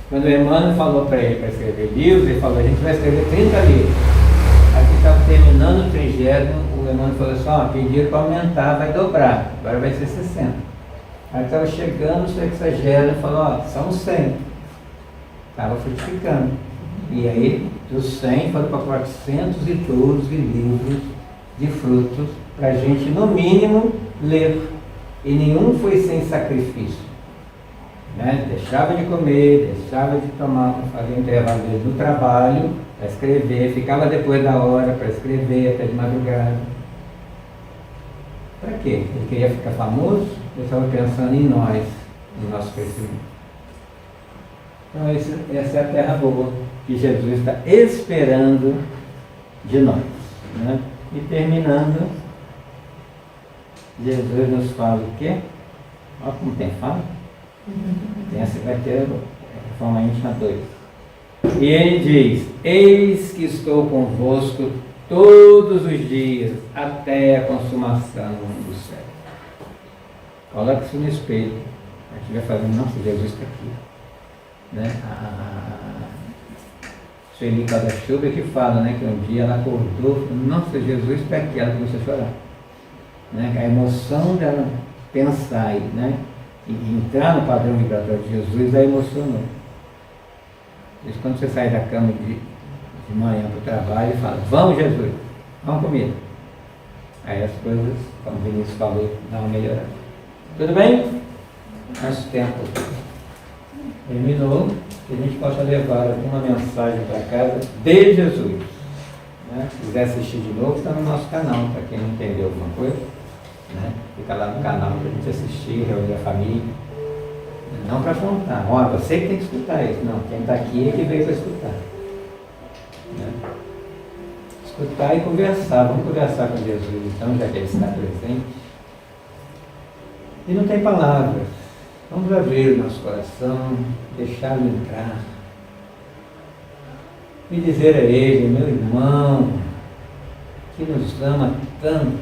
Quando o Emmanuel falou para ele para escrever livros, ele falou, a gente vai escrever 30 livros. Aqui estava terminando o 30º, o Emmanuel falou assim, pediram para aumentar, vai dobrar, agora vai ser 60. Aí estava chegando o 60º e falou, são 100. Estava frutificando. E aí, dos 100 foram para 412 livros de frutos para a gente, no mínimo, ler. E nenhum foi sem sacrifício. Né? Deixava de comer, deixava de tomar, fazer intervalo no trabalho para escrever, ficava depois da hora para escrever, até de madrugada. Para quê? Ele queria ficar famoso? Ele estava pensando em nós, no nosso crescimento. Então essa é a terra boa que Jesus está esperando de nós. Né? E terminando, Jesus nos fala o quê? Olha como tem fala. Essa vai ter forma íntima 2. E ele diz, eis que estou convosco todos os dias, até a consumação do século. Coloque isso no espelho. A gente vai fazendo, nossa, Jesus está aqui. Né? Sueli Cada-Chuva que fala, né, que um dia ela acordou, nossa, Jesus está aqui, ela começou a chorar. Né? A emoção dela pensar, né, e entrar no padrão vibratório de Jesus, a emocionou. Por isso, quando você sai da cama de manhã para o trabalho e fala, vamos Jesus, vamos comigo. Aí as coisas, como o Vinícius falou, dão uma melhorada. Tudo bem? Nosso tempo terminou, que a gente possa levar alguma mensagem para casa de Jesus. Né? Se quiser assistir de novo, está no nosso canal, para quem não entendeu alguma coisa. Né? Fica lá no canal para a gente assistir, reunir a família. Não para contar, você que tem que escutar isso. Não, quem está aqui é que veio para escutar. Né? Escutar e conversar. Vamos conversar com Jesus, então, já que ele está presente. E não tem palavras. Vamos abrir o nosso coração, deixá-lo entrar. E dizer a ele, meu irmão, que nos ama tanto,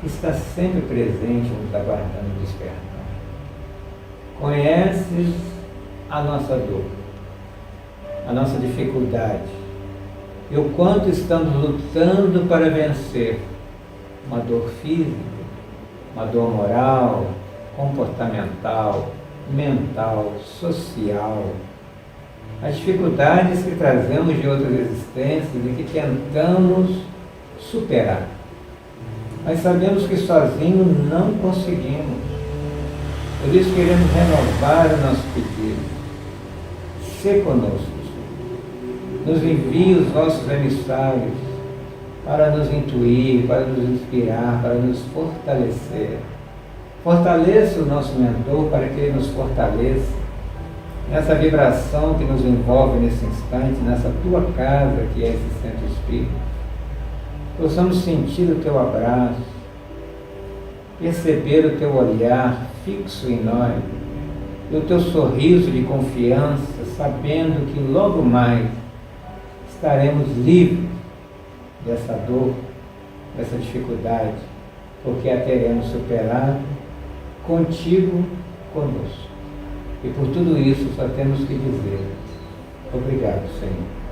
que está sempre presente, nos aguardando o despertar. Conheces a nossa dor, a nossa dificuldade, e o quanto estamos lutando para vencer uma dor física, uma dor moral, comportamental, mental, social, as dificuldades que trazemos de outras existências e que tentamos superar. Mas sabemos que sozinhos não conseguimos. Por isso queremos renovar o nosso pedido. Sê conosco. Nos envie os nossos emissários para nos intuir, para nos inspirar, para nos fortalecer. Fortaleça o nosso mentor para que ele nos fortaleça nessa vibração que nos envolve nesse instante, nessa tua casa que é esse centro espírita. Possamos sentir o teu abraço, perceber o teu olhar fixo em nós, e o teu sorriso de confiança, sabendo que logo mais estaremos livres dessa dor, dessa dificuldade, porque a teremos superado contigo, conosco. E por tudo isso só temos que dizer: obrigado, Senhor.